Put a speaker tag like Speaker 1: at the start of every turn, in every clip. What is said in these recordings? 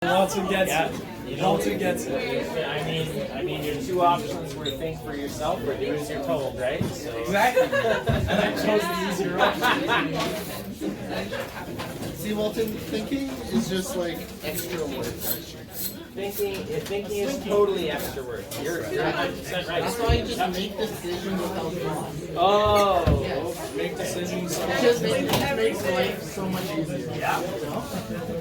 Speaker 1: Walton gets
Speaker 2: Yeah.
Speaker 1: it. Walton gets it.
Speaker 2: I mean, your two options were think for yourself or do as you're told, right? So.
Speaker 1: Exactly. And I chose the easier option.
Speaker 3: See, Walton, thinking is just like extra work.
Speaker 2: Thinking is totally extra work. You're 100% right.
Speaker 3: That's why you just make decisions without thought.
Speaker 2: Oh.
Speaker 1: Make decisions.
Speaker 3: It just makes life so much easier.
Speaker 2: Yeah.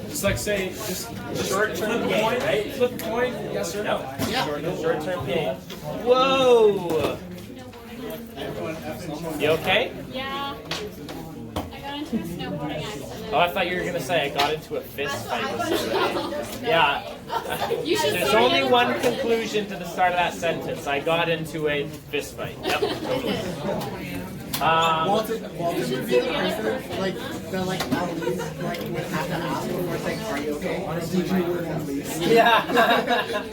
Speaker 1: It's like say, just
Speaker 2: Short-term
Speaker 1: flip a
Speaker 2: gain,
Speaker 1: coin,
Speaker 2: right?
Speaker 1: flip a coin, yes or no.
Speaker 3: Yeah.
Speaker 2: Short-term gain. Whoa. You okay?
Speaker 4: Yeah. I got into a snowboarding accident.
Speaker 2: Oh, I thought you were gonna say I got into a fist fight with somebody. Yeah.
Speaker 4: You should
Speaker 2: There's
Speaker 4: see
Speaker 2: only
Speaker 4: me.
Speaker 2: one conclusion to the start of that sentence. I got into a fist fight. Yep. Totally.
Speaker 3: Walton would be the person like that at least like would have to ask before saying, "Are you okay?" Did you work at least?
Speaker 2: Yeah.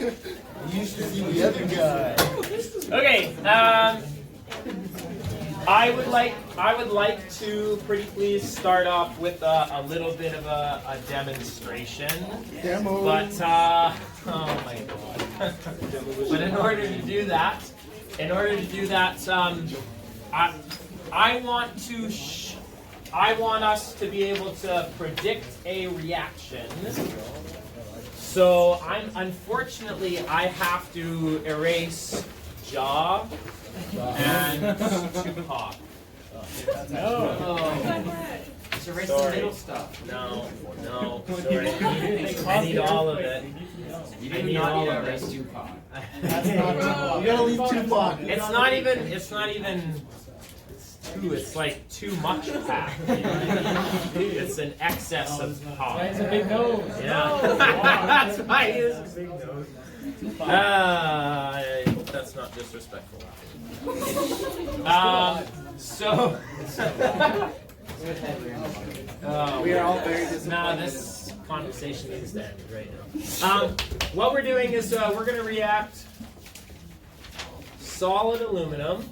Speaker 3: You used to see the other guy.
Speaker 2: Okay. I would like to pretty please start off with a little bit of a demonstration.
Speaker 3: Demo.
Speaker 2: But oh my god. But in order to do that, I want us to be able to predict a reaction. So unfortunately I have to erase jaw and Tupac.
Speaker 5: Just erase the middle stuff.
Speaker 2: No, sorry. I need all of it.
Speaker 5: You
Speaker 2: I
Speaker 5: do
Speaker 2: need
Speaker 5: not
Speaker 2: all
Speaker 5: need to
Speaker 2: of
Speaker 5: erase
Speaker 2: it.
Speaker 5: Tupac.
Speaker 3: That's not Tupac. You gotta leave Tupac.
Speaker 2: It's not even two, it's like too much pack. It's an excess of pop.
Speaker 1: It's a big nose.
Speaker 2: Yeah. That's why he has a big nose. I hope that's not disrespectful. So
Speaker 3: We are all very disappointed.
Speaker 2: no, this conversation is dead right now. What we're doing is we're going to react solid aluminum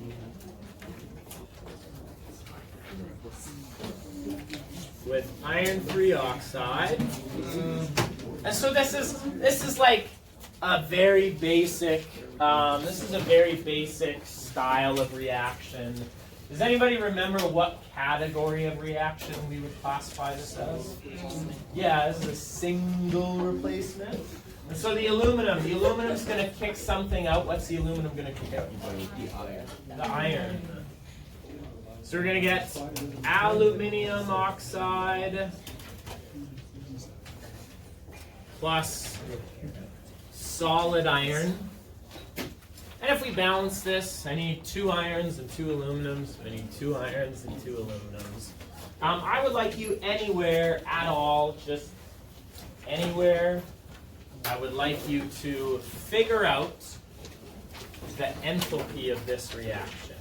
Speaker 2: with iron-free oxide. And so this is like a very basic. This is a very basic style of reaction. Does anybody remember what category of reaction we would classify this as? Yeah, this is a single replacement. And so the aluminum's going to kick something out. What's the aluminum going to kick out? The iron. So we're going to get aluminium oxide plus solid iron. And if we balance this, I need 2 irons and 2 aluminums. I need 2 irons and 2 aluminums. I would like you anywhere at all, just anywhere, I would like you to figure out the enthalpy of this reaction.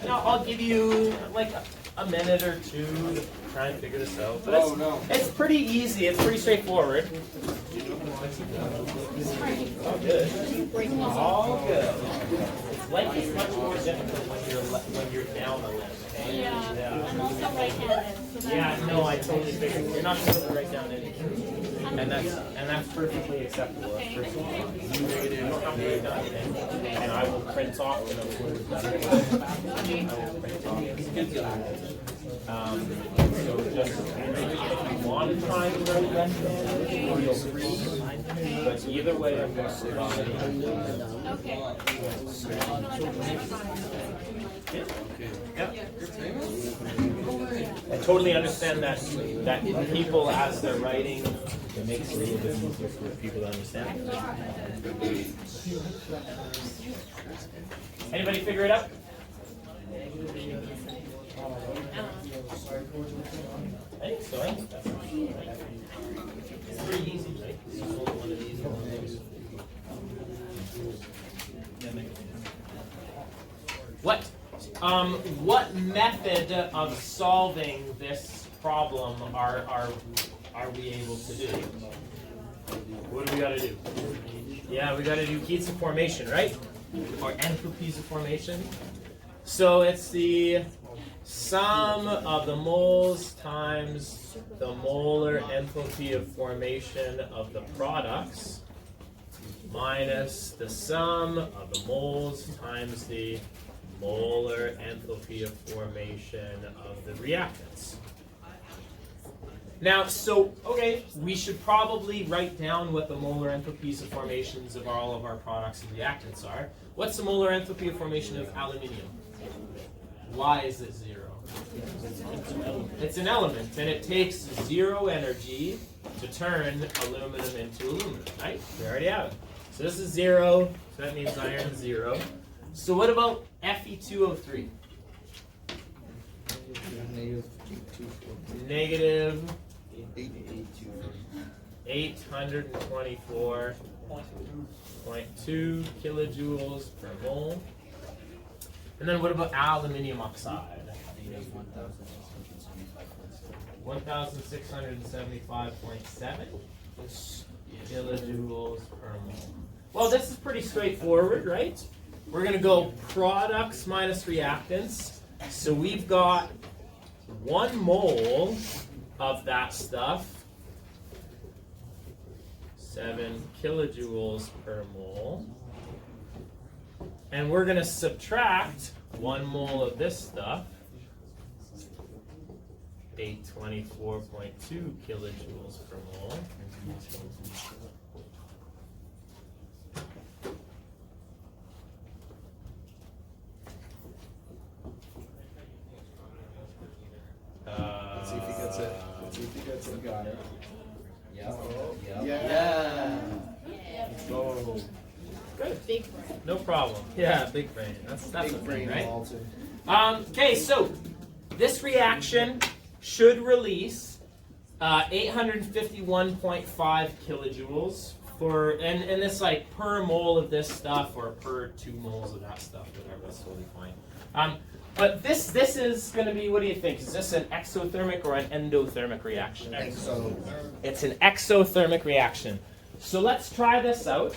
Speaker 2: And I'll give you like a minute or two to try and figure this out. But it's pretty easy. It's pretty straightforward. All good. All good. It's like it's much more difficult when you're down a little. Okay?
Speaker 4: Yeah. I'm also right-handed. So
Speaker 2: Yeah. No, I totally figured. You're not supposed to write down anything. And that's perfectly acceptable. That's perfectly fine. You don't have to write down anything. And I will print off the notes that I will print off. So just if you want to try and write that down, feel free. But either way, I'm going to provide.
Speaker 4: Okay.
Speaker 2: Yeah. I totally understand that people, as they're writing, it makes it a little bit easier for people to understand. Anybody figure it out? I think so. It's pretty easy, right? It's just one of these ones. What method of solving this problem are we able to do? What do we got to do? Yeah, we got to do heats of formation, right? Or enthalpies of formation. So it's the sum of the moles times the molar enthalpy of formation of the products minus the sum of the moles times the molar enthalpy of formation of the reactants. Now, okay, we should probably write down what the molar enthalpies of formations of all of our products and reactants are. What's the molar enthalpy of formation of aluminium? Why is it 0? It's an element, and it takes 0 energy to turn aluminum into aluminum, right? We already have it. So this is 0, so that means iron 0. So what about Fe2O3? Negative 824.2 kilojoules per mole. And then what about aluminium oxide? 1,675.7 kilojoules per mole. Well, this is pretty straightforward, right? We're going to go products minus reactants. So we've got 1 mole of that stuff, 7 kilojoules per mole. And we're going to subtract 1 mole of this stuff, 824.2 kilojoules per mole.
Speaker 1: Let's see if he gets it. Let's see if he gets it. Got it.
Speaker 5: Yep.
Speaker 1: Yeah. Go.
Speaker 2: Good.
Speaker 4: Big brain.
Speaker 2: No problem. Yeah, big brain. That's
Speaker 1: Big
Speaker 2: the thing,
Speaker 1: brain
Speaker 2: right?
Speaker 1: Walton.
Speaker 2: Okay, so this reaction should release 851.5 kilojoules for, and it's like per mole of this stuff or per 2 moles of that stuff, whatever. That's totally fine. But this is going to be, what do you think? Is this an exothermic or an endothermic reaction?
Speaker 3: So
Speaker 2: It's an exothermic reaction. So let's try this out.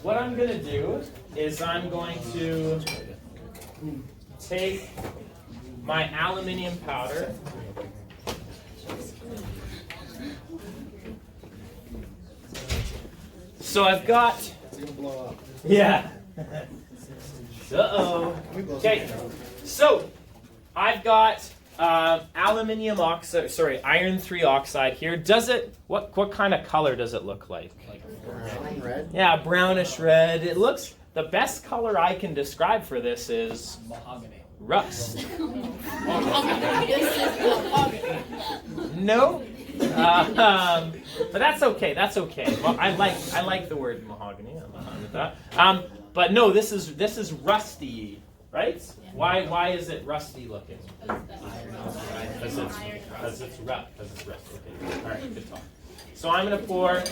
Speaker 2: What I'm going to do is I'm going to take my aluminium powder. So I've got,
Speaker 1: It's gonna blow up.
Speaker 2: yeah. Uh-oh. Okay, so I've got aluminium oxide, sorry, iron 3 oxide here. Does it, what kind of color does it look like?
Speaker 3: brown, red.
Speaker 2: Yeah, brownish red. It looks, the best color I can describe for this is
Speaker 5: Mahogany.
Speaker 2: rust.
Speaker 4: This is mahogany.
Speaker 2: No, but that's okay. That's okay. Well, I like the word mahogany. I'm fine with that. But no, this is rusty, right? Why is it rusty looking? Because it's rough. Because it's rust. Okay. All right. Good talk. So I'm gonna pour.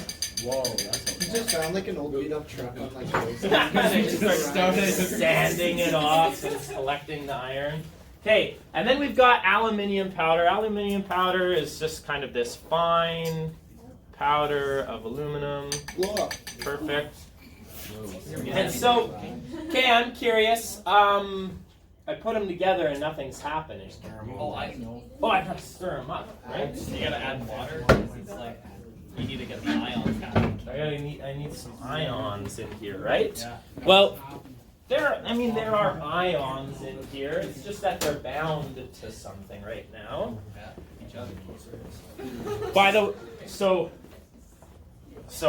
Speaker 1: Whoa, that's
Speaker 3: You just found like an old beat up truck on like those.
Speaker 2: They just start sanding it off and collecting the iron. Okay, and then we've got aluminium powder. Aluminium powder is just kind of this fine powder of aluminum.
Speaker 1: blow up.
Speaker 2: Perfect. And so, okay, I'm curious. I put them together and nothing's happening.
Speaker 5: Oh, I know.
Speaker 2: Oh, I have to stir them up, right?
Speaker 5: You gotta add water. It's like you need to get the ions out.
Speaker 2: I need some ions in here, right?
Speaker 5: Yeah.
Speaker 2: Well, there are ions in here. It's just that they're bound to something right now.
Speaker 5: Yeah. Each other.
Speaker 2: By the so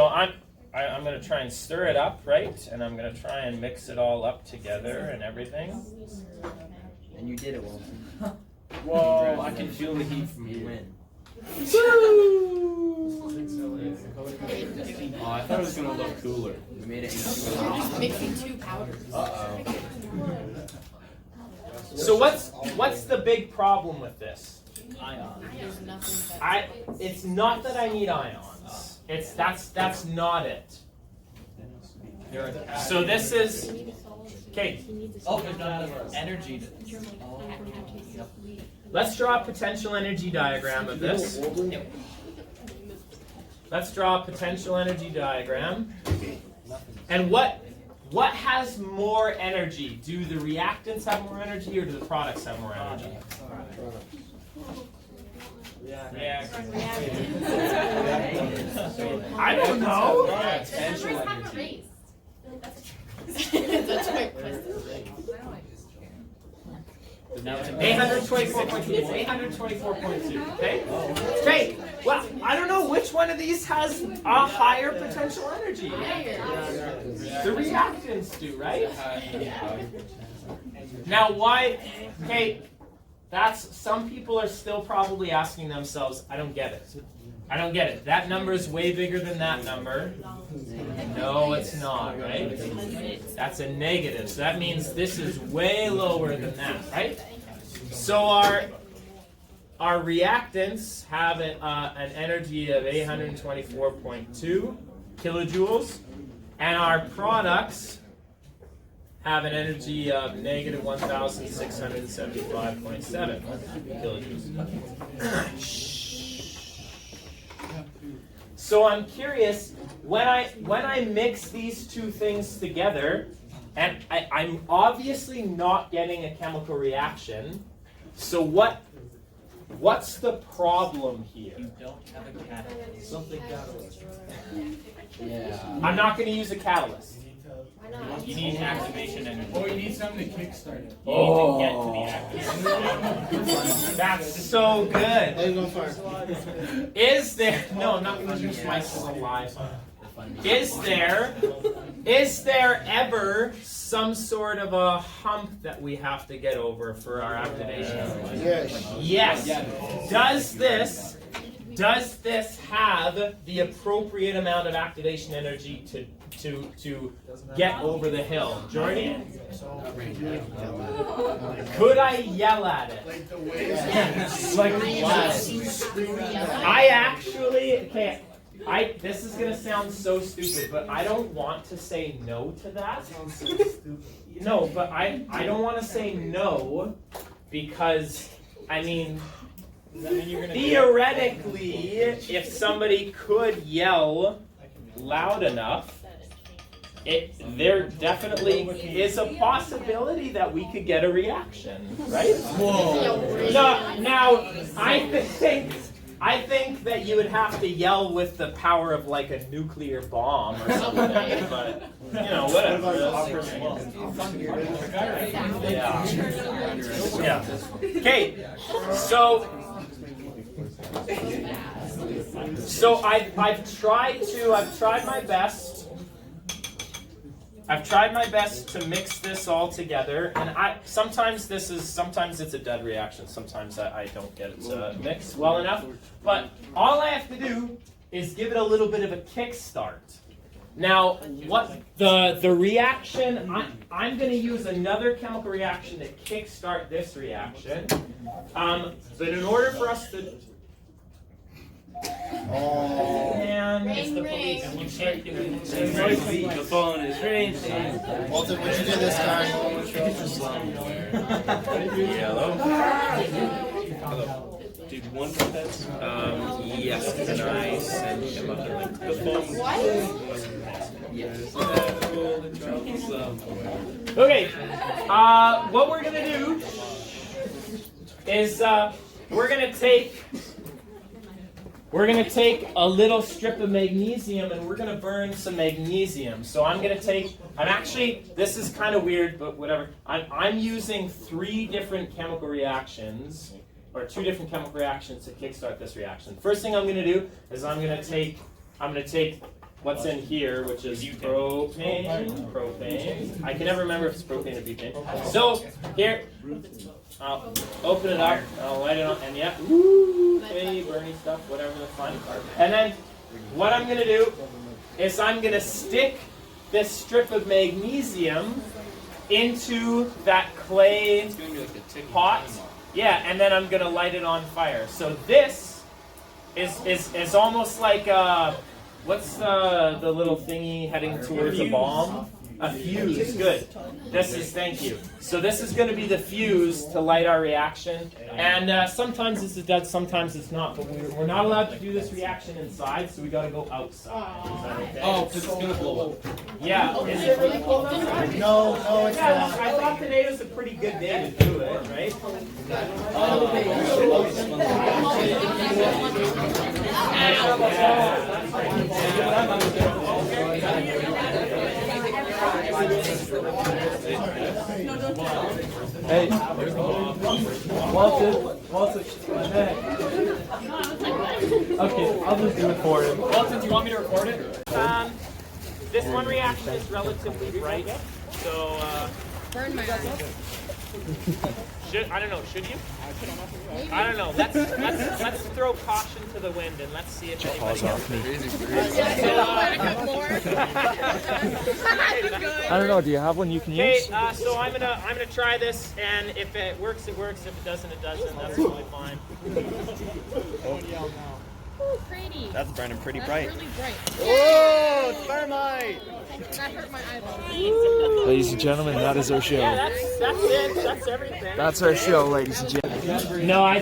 Speaker 2: I'm gonna try and stir it up, right? And I'm gonna try and mix it all up together and everything.
Speaker 3: And you did it, Wilson.
Speaker 5: Whoa! I can feel the heat from your wind.
Speaker 1: Oh, I thought it was gonna look cooler.
Speaker 3: We made it into
Speaker 4: Just mixing 2 powders.
Speaker 2: So what's the big problem with this?
Speaker 5: Ions.
Speaker 4: There's nothing but
Speaker 2: It's not that I need ions. That's not it. So this is okay.
Speaker 5: Oh, there's not enough energy to.
Speaker 2: Let's draw a potential energy diagram of this. Let's draw a potential energy diagram. And what what has more energy? Do the reactants have more energy, or do the products have more energy? I don't know.
Speaker 1: Potential energy.
Speaker 4: That's my question.
Speaker 2: 824.2. It's 824.2. Okay. Okay. Well, I don't know which one of these has a higher potential energy. The reactants do, right? Now, why? Okay. Some people are still probably asking themselves, I don't get it. I don't get it. That number is way bigger than that number. No, it's not, right? That's a negative. So that means this is way lower than that, right? So our reactants have an energy of 824.2 kilojoules, and our products have an energy of negative 1,675.7 kilojoules. So I'm curious, when I mix these two things together, and I'm obviously not getting a chemical reaction, so what's the problem here?
Speaker 5: You don't have a catalyst.
Speaker 1: Something catalyst.
Speaker 5: Yeah.
Speaker 2: I'm not going to use a catalyst.
Speaker 5: You need activation energy.
Speaker 6: Or you need something to kickstart it.
Speaker 5: You need to get to the activation.
Speaker 2: That's so good.
Speaker 3: Let it go far.
Speaker 2: Is there? No, I'm not going to use my saliva. Is there ever some sort of a hump that we have to get over for our activation?
Speaker 3: Yes.
Speaker 2: Yes. Does this have the appropriate amount of activation energy to get over the hill? Jordy? Could I yell at it? Like I actually okay. This is gonna sound so stupid, but I don't want to say no to that. No, but I don't want to say no because I mean theoretically, if somebody could yell loud enough, there definitely is a possibility that we could get a reaction, right?
Speaker 3: Whoa.
Speaker 2: Now I think that you would have to yell with the power of like a nuclear bomb or something, but you know, whatever. Yeah. Okay. So I've tried my best. I've tried my best to mix this all together, and sometimes it's a dead reaction. Sometimes I don't get it to mix well enough. But all I have to do is give it a little bit of a kickstart. Now, what the reaction? I'm going to use another chemical reaction to kickstart this reaction. But in order for us to and
Speaker 4: Ring, ring.
Speaker 6: The phone is ringing.
Speaker 3: Walter, what'd you do this time?
Speaker 1: Yellow.
Speaker 6: Hello. Did one pipette?
Speaker 1: Yes. Can I send him up the link to the phone?
Speaker 6: Yes.
Speaker 2: okay, what we're gonna do is we're gonna take a little strip of magnesium and we're gonna burn some magnesium. So this is kind of weird, but whatever. I'm using 3 different chemical reactions, or 2 different chemical reactions to kickstart this reaction. First thing I'm gonna do is I'm gonna take what's in here, which is propane. I can never remember if it's propane or butane. So here, I'll open it up, I'll light it on, and yeah, okay, burny stuff, whatever the fun. And then what I'm going to do is I'm going to stick this strip of magnesium into that clay pot. Yeah, and then I'm going to light it on fire. So this is almost like, what's the little thingy heading towards a bomb? A fuse, good. Thank you. So this is going to be the fuse to light our reaction. And sometimes this is does, sometimes it's not. But we're not allowed to do this reaction inside, so we got to go outside. Is that okay?
Speaker 6: Oh, because it's going to blow up.
Speaker 2: Yeah. Is it really cold outside?
Speaker 3: No, it's
Speaker 2: Yeah,
Speaker 3: not.
Speaker 2: I thought today was a pretty good day to do it, right?
Speaker 1: Hey, Walter, my neck. Okay, I'll just do it for him.
Speaker 5: Walton, do you want me to record it?
Speaker 2: This one reaction is relatively bright, so
Speaker 4: Burn my eyes.
Speaker 2: I don't know. Should you? I don't know. Let's throw caution to the wind and let's see if anybody else.
Speaker 1: I don't know. Do you have one you can
Speaker 2: Okay,
Speaker 1: use?
Speaker 2: so I'm gonna try this, and if it works, it works. If it doesn't, it doesn't. That's totally fine.
Speaker 4: Ooh, pretty.
Speaker 5: That's burning pretty
Speaker 4: That's
Speaker 5: bright.
Speaker 4: really bright.
Speaker 5: Oh, it's thermite!
Speaker 4: That hurt my eyeball.
Speaker 1: Ladies and gentlemen, that is our show.
Speaker 2: Yeah, that's it. That's everything.
Speaker 1: That's our show, ladies and gentlemen.
Speaker 2: No, I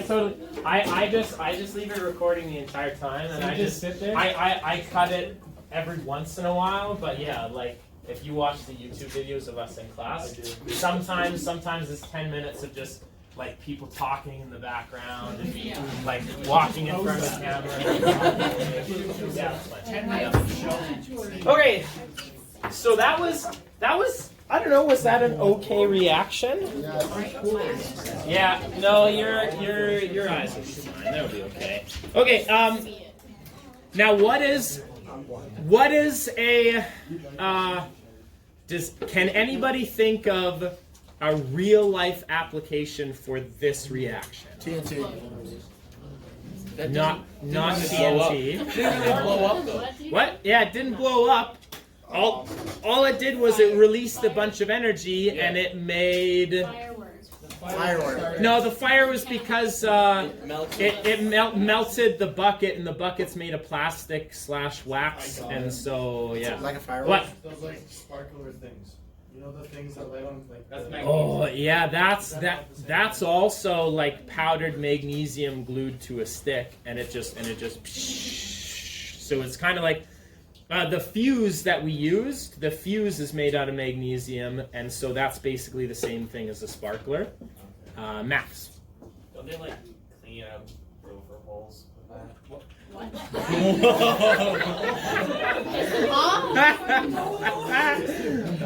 Speaker 2: just leave it recording the entire time, and I just sit there. I cut it every once in a while, but yeah, like if you watch the YouTube videos of us in class, sometimes it's 10 minutes of just like people talking in the background and me like walking in front of the camera. Yeah, it's fine. Okay, so that was I don't know, was that an okay reaction? Yeah, no, your eyes are fine. That'll be okay. Okay, now what is a can anybody think of a real life application for this reaction?
Speaker 3: TNT.
Speaker 2: Not TNT.
Speaker 6: Didn't blow up though.
Speaker 2: What? Yeah, it didn't blow up. All it did was it released a bunch of energy and it made.
Speaker 3: Firework.
Speaker 2: No, the fire was because it melted the bucket, and the bucket's made of plastic / wax, and so yeah.
Speaker 3: Like a firework.
Speaker 2: What?
Speaker 7: Those like sparkler things. You know the things that light on like
Speaker 5: That's
Speaker 2: Oh yeah, that's also like powdered magnesium glued to a stick, and it just so it's kind of like the fuse that we used. The fuse is made out of magnesium, and so that's basically the same thing as a sparkler. Maths.
Speaker 5: Don't they like clean out rover holes with that?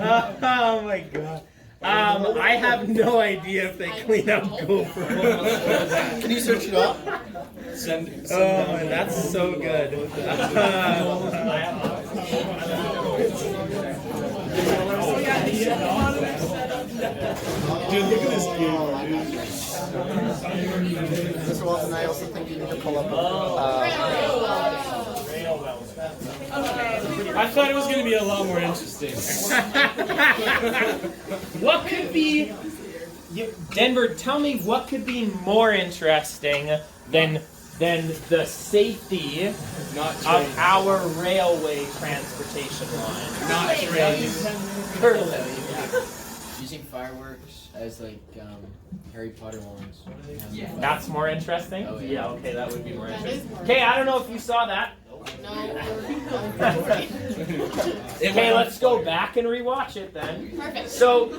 Speaker 2: Oh my god. I have no idea if they clean out gopher holes.
Speaker 3: Can you search it up?
Speaker 2: Oh, that's so good.
Speaker 1: Dude, look at this dude.
Speaker 3: Mr. Walton, I also think you need to pull up.
Speaker 6: I thought it was going to be a lot more interesting.
Speaker 2: What could be, Denver? Tell me what could be more interesting than the safety of our railway transportation line.
Speaker 6: Not trains.
Speaker 8: Using fireworks as like Harry Potter ones.
Speaker 5: Yeah.
Speaker 2: That's more interesting?
Speaker 8: Oh, yeah.
Speaker 2: Yeah, okay, that would be more interesting. Okay, I don't know if you saw that. Okay, let's go back and rewatch it then.
Speaker 4: Perfect.
Speaker 2: So,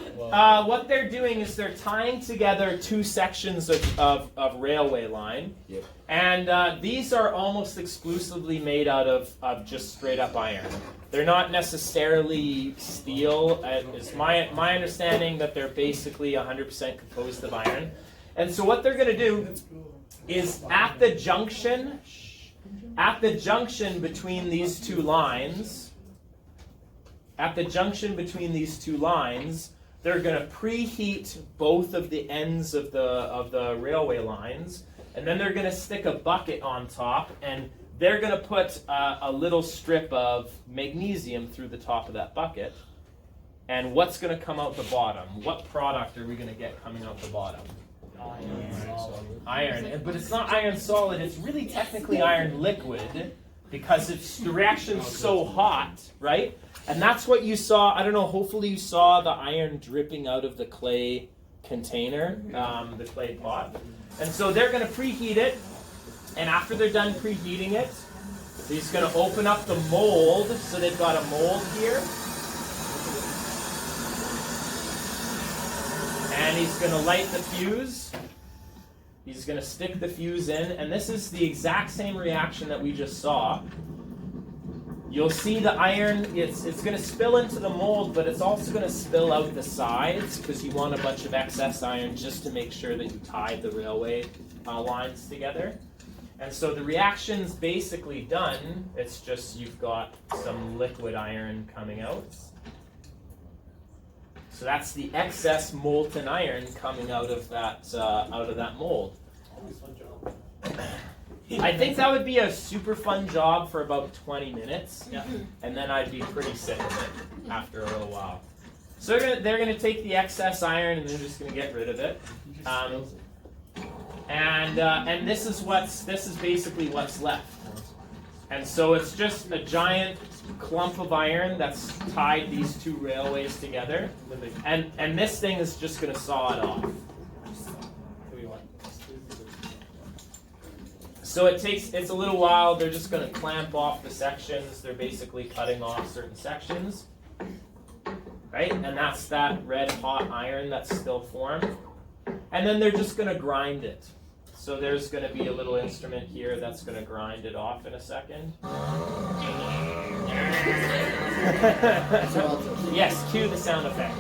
Speaker 2: what they're doing is they're tying together two sections of railway line.
Speaker 8: Yep.
Speaker 2: And these are almost exclusively made out of just straight up iron. They're not necessarily steel. It's my understanding that they're basically 100% composed of iron. And so what they're going to do is at the junction between these two lines, they're going to preheat both of the ends of the railway lines, and then they're going to stick a bucket on top, and they're going to put a little strip of magnesium through the top of that bucket. And what's going to come out the bottom? What product are we going to get coming out the bottom? Iron. But it's not iron solid. It's really technically iron liquid. because the reaction's so hot, right? And that's what you saw. I don't know, hopefully you saw the iron dripping out of the clay container, the clay pot. And so they're going to preheat it, and after they're done preheating it, he's going to open up the mold. So they've got a mold here. And he's going to light the fuse. He's going to stick the fuse in, and this is the exact same reaction that we just saw. You'll see the iron, it's going to spill into the mold, but it's also going to spill out the sides because you want a bunch of excess iron just to make sure that you tie the railway lines together. And so the reaction's basically done. It's just you've got some liquid iron coming out. So that's the excess molten iron coming out of that mold. I think that would be a super fun job for about 20 minutes, and then I'd be pretty sick of it after a little while. So they're gonna take the excess iron and they're just gonna get rid of it. And this is basically what's left. And so it's just a giant clump of iron that's tied these two railways together, and this thing is just going to saw it off. So it's a little while. They're just going to clamp off the sections. They're basically cutting off certain sections, right? And that's that red hot iron that's still formed. And then they're just going to grind it. So there's going to be a little instrument here that's going to grind it off in a second. Yes, cue the sound effect.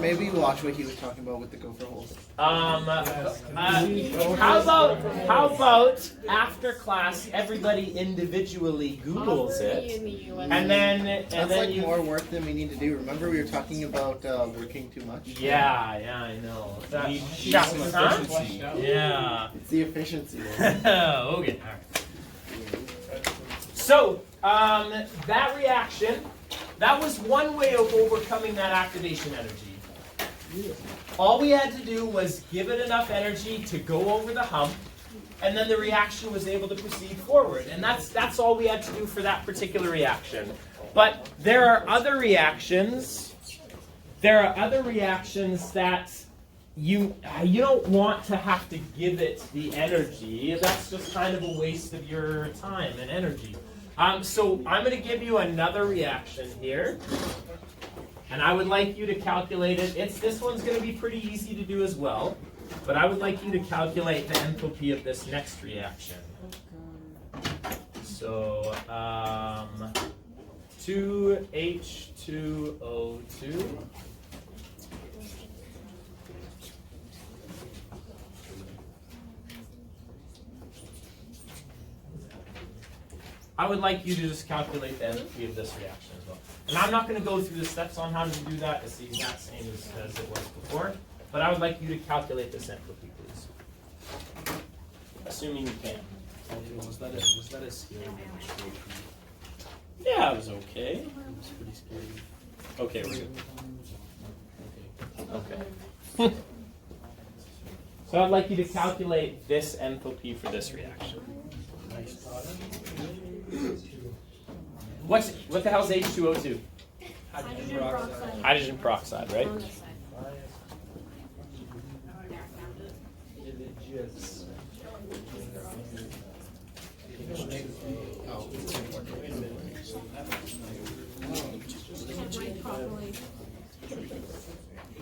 Speaker 3: Maybe watch what he was talking about with the gopher holes.
Speaker 2: How about after class everybody individually Googles it, and then
Speaker 3: more work than we need to do. Remember we were talking about working too much?
Speaker 2: Yeah, I know. Yeah.
Speaker 3: It's the efficiency.
Speaker 2: Okay. All right. So that reaction, that was one way of overcoming that activation energy. All we had to do was give it enough energy to go over the hump, and then the reaction was able to proceed forward. And that's all we had to do for that particular reaction. But there are other reactions. There are other reactions that you don't want to have to give it the energy. That's just kind of a waste of your time and energy. So I'm going to give you another reaction here, and I would like you to calculate it. This one's going to be pretty easy to do as well, but I would like you to calculate the enthalpy of this next reaction. So 2H2O2. I would like you to just calculate the enthalpy of this reaction as well. And I'm not going to go through the steps on how to do that. It's the exact same as it was before. But I would like you to calculate this enthalpy, please. Assuming you can.
Speaker 6: Was that a scary demonstration?
Speaker 2: Yeah, it was okay.
Speaker 6: It was pretty scary.
Speaker 2: Okay, we're good. Okay. So I'd like you to calculate this enthalpy for this reaction. What the hell is H2O2?
Speaker 4: Hydrogen peroxide.
Speaker 2: Hydrogen peroxide, right?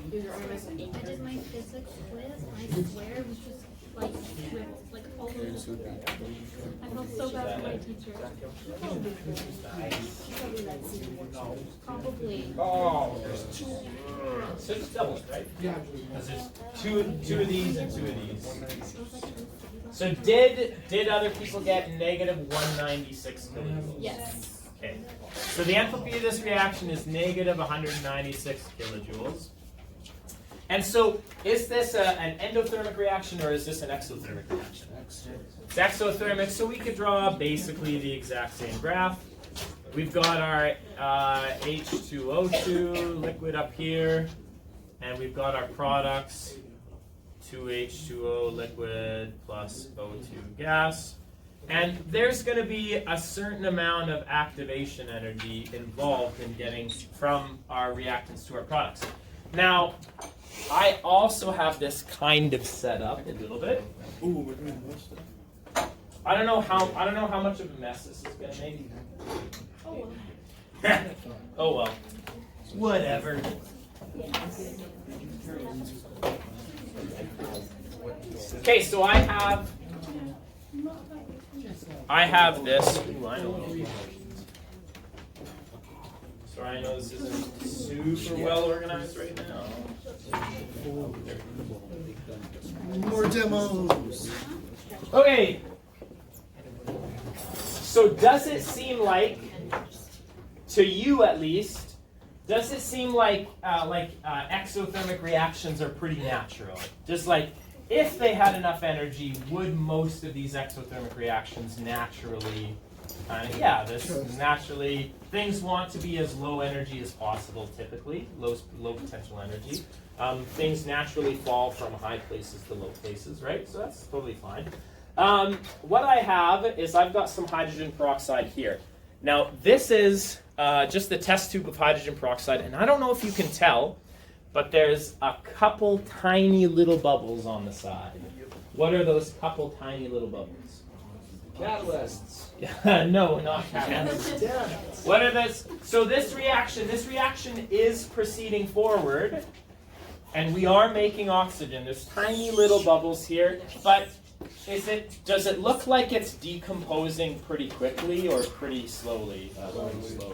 Speaker 4: I did my physics quiz, and I swear it was just like ripped, like all over the place. I felt so bad for my teacher. Probably.
Speaker 2: Oh, so it's doubles, right? Yeah. Because there's two of these and two of these. So did other people get negative 196 kilojoules?
Speaker 4: Yes.
Speaker 2: Okay. So the enthalpy of this reaction is negative 196 kilojoules. And so, is this an endothermic reaction or is this an exothermic reaction? It's exothermic, so we could draw basically the exact same graph. We've got our H2O2 liquid up here, and we've got our products, 2H2O liquid plus O2 gas. And there's going to be a certain amount of activation energy involved in getting from our reactants to our products. Now, I also have this kind of set up a little bit. I don't know how much of a mess this is going to make.
Speaker 4: Oh, well.
Speaker 2: Oh well. Whatever. Okay, so I have this. Ooh, I know. Sorry, I know this isn't super well organized right now.
Speaker 1: More demos.
Speaker 2: Okay. So does it seem like, to you at least, does it seem like exothermic reactions are pretty natural? Just like, if they had enough energy, would most of these exothermic reactions naturally, naturally, things want to be as low energy as possible typically, low potential energy. Things naturally fall from high places to low places, right? So that's totally fine. What I have is I've got some hydrogen peroxide here. Now this is just the test tube of hydrogen peroxide, and I don't know if you can tell, but there's a couple tiny little bubbles on the side. What are those couple tiny little bubbles?
Speaker 1: Catalysts.
Speaker 2: No, not catalysts. What are those? So this reaction is proceeding forward, and we are making oxygen. There's tiny little bubbles here, but does it look like it's decomposing pretty quickly or pretty slowly?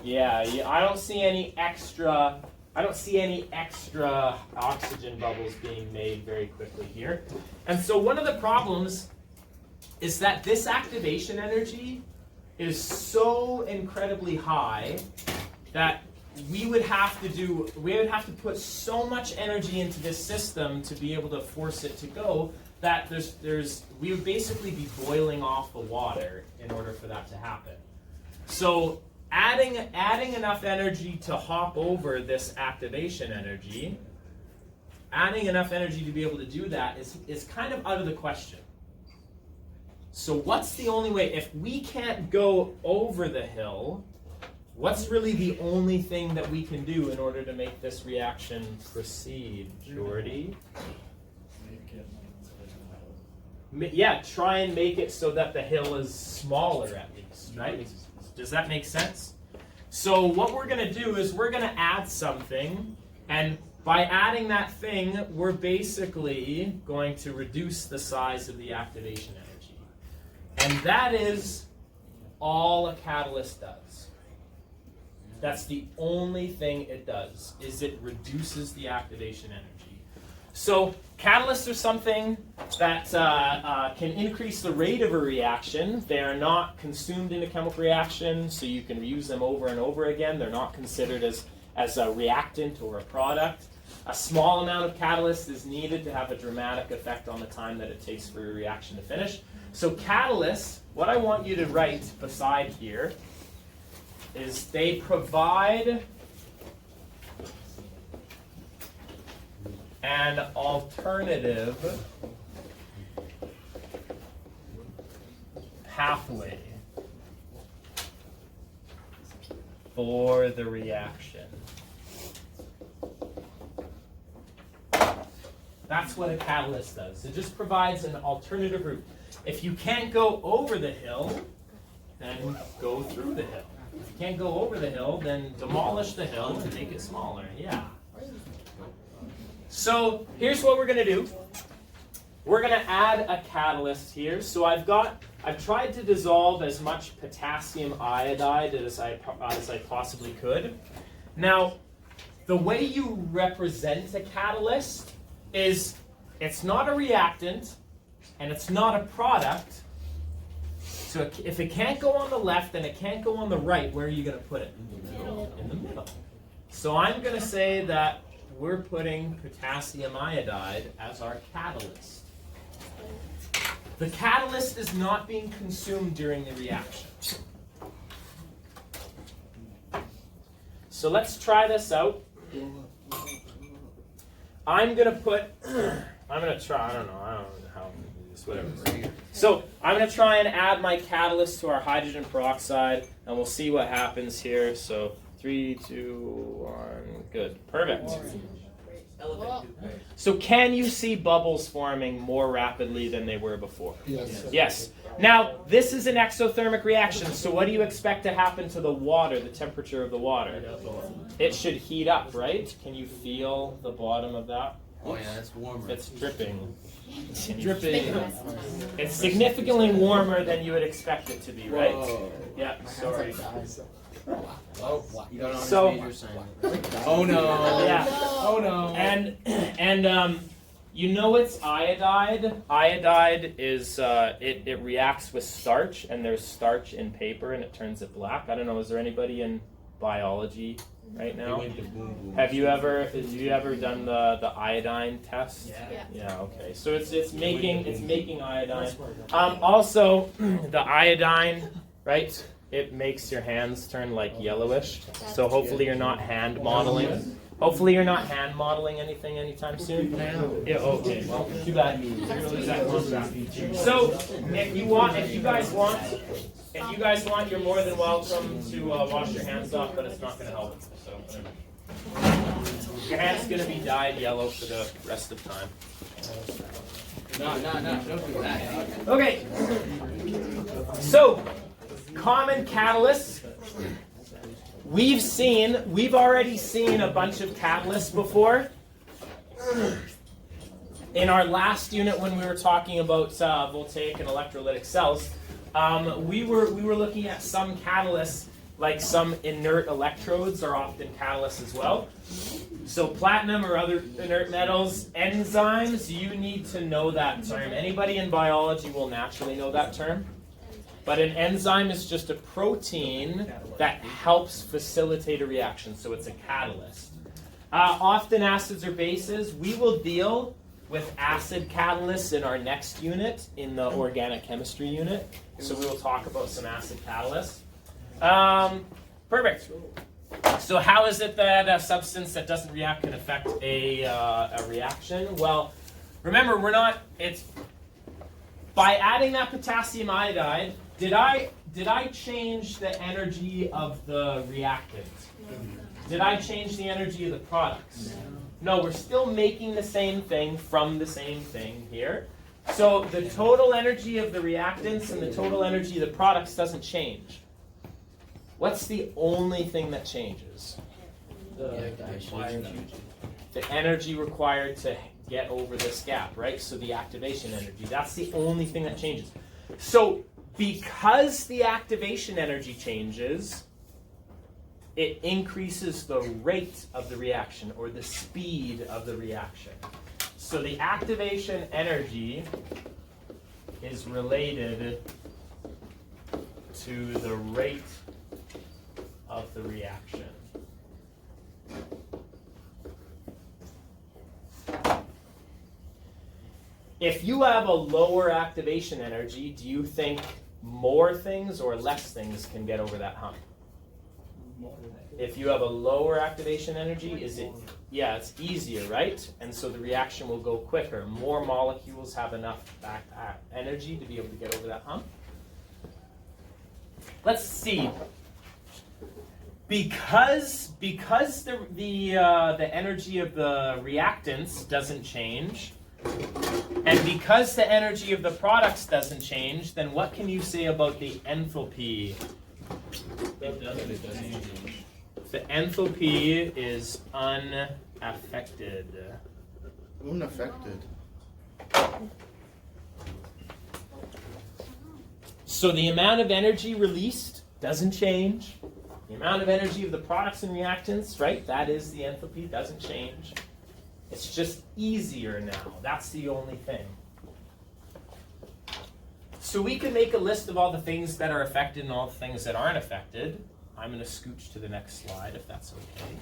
Speaker 2: Yeah, I don't see any extra oxygen bubbles being made very quickly here. And so one of the problems is that this activation energy is so incredibly high that we would have to put so much energy into this system to be able to force it to go that we would basically be boiling off the water in order for that to happen. So adding enough energy to hop over this activation energy, adding enough energy to be able to do that is kind of out of the question. So what's the only way? If we can't go over the hill, what's really the only thing that we can do in order to make this reaction proceed, Jordy? Yeah, try and make it so that the hill is smaller at least, right? Does that make sense? So what we're going to do is we're going to add something, and by adding that thing, we're basically going to reduce the size of the activation energy. And that is all a catalyst does. That's the only thing it does, is it reduces the activation energy. So catalysts are something that can increase the rate of a reaction. They are not consumed in a chemical reaction, so you can reuse them over and over again. They're not considered as a reactant or a product. A small amount of catalyst is needed to have a dramatic effect on the time that it takes for a reaction to finish. So catalysts, what I want you to write beside here is they provide an alternative pathway for the reaction. That's what a catalyst does. It just provides an alternative route. If you can't go over the hill, then go through the hill. If you can't go over the hill, then demolish the hill and make it smaller. Yeah. So here's what we're going to do. We're going to add a catalyst here. So I've tried to dissolve as much potassium iodide as I possibly could. Now, the way you represent a catalyst is it's not a reactant and it's not a product. So if it can't go on the left and it can't go on the right, where are you going to put it? In the middle. So I'm going to say that we're putting potassium iodide as our catalyst. The catalyst is not being consumed during the reaction. So let's try this out. I'm going to try, I don't know how just whatever. So I'm going to try and add my catalyst to our hydrogen peroxide, and we'll see what happens here. So 3, 2, 1, good, perfect. So can you see bubbles forming more rapidly than they were before?
Speaker 1: Yes.
Speaker 2: Yes. Now, this is an exothermic reaction, so what do you expect to happen to the water, the temperature of the water? It should heat up, right? Can you feel the bottom of that?
Speaker 8: Oh yeah, that's warmer.
Speaker 2: It's dripping.
Speaker 8: dripping.
Speaker 2: It's significantly warmer than you would expect it to be, right?
Speaker 8: Whoa.
Speaker 2: Yeah, sorry.
Speaker 8: Oh, you got on
Speaker 2: So-
Speaker 8: major sign. Oh no.
Speaker 2: Yeah.
Speaker 8: Oh no.
Speaker 2: And you know it's iodide. Iodide is it reacts with starch, and there's starch in paper, and it turns it black. I don't know. Is there anybody in biology right now? Have you ever done the iodine test? Yeah. Okay. So it's making iodine. Also, the iodine, right? It makes your hands turn like yellowish. So hopefully you're not hand modeling. Hopefully you're not hand modeling anything anytime soon. Yeah, okay. Well, too bad. So if you guys want, you're more than welcome to wash your hands off, but it's not going to help. So your hand's going to be dyed yellow for the rest of time.
Speaker 8: No, don't do that.
Speaker 2: Okay. So common catalysts. We've already seen a bunch of catalysts before. In our last unit, when we were talking about voltaic and electrolytic cells, we were looking at some catalysts, like some inert electrodes are often catalysts as well. So platinum or other inert metals, enzymes, you need to know that term. Anybody in biology will naturally know that term. But an enzyme is just a protein that helps facilitate a reaction, so it's a catalyst. Often acids or bases. We will deal with acid catalysts in our next unit, in the organic chemistry unit. So we will talk about some acid catalysts. Perfect. So how is it that a substance that doesn't react can affect a reaction? Well, remember, it's by adding that potassium iodide. Did I change the energy of the reactant? Did I change the energy of the products? No, we're still making the same thing from the same thing here. So the total energy of the reactants and the total energy of the products doesn't change. What's the only thing that changes? The energy required to get over this gap, right? So the activation energy, that's the only thing that changes. So because the activation energy changes, it increases the rate of the reaction, or the speed of the reaction. So the activation energy is related to the rate of the reaction. If you have a lower activation energy, do you think more things or less things can get over that hump? If you have a lower activation energy, it's easier, right? And so the reaction will go quicker. More molecules have enough energy to be able to get over that hump. Let's see. Because the energy of the reactants doesn't change, and because the energy of the products doesn't change, then what can you say about the enthalpy? It doesn't change. The enthalpy is unaffected.
Speaker 1: Unaffected.
Speaker 2: So the amount of energy released doesn't change. The amount of energy of the products and reactants, right? That is the enthalpy, doesn't change. It's just easier now. That's the only thing. So we can make a list of all the things that are affected and all the things that aren't affected. I'm going to scooch to the next slide if that's okay.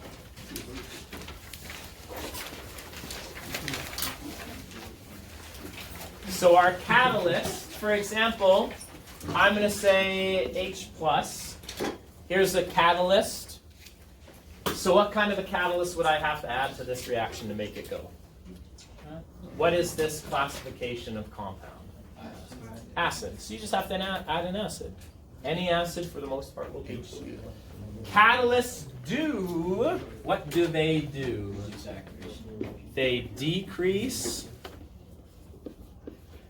Speaker 2: So our catalyst, for example, I'm going to say H+. Here's a catalyst. So what kind of a catalyst would I have to add to this reaction to make it go? What is this classification of compound? Acid. So you just have to add an acid. Any acid, for the most part, will do. Catalysts do, what do? They decrease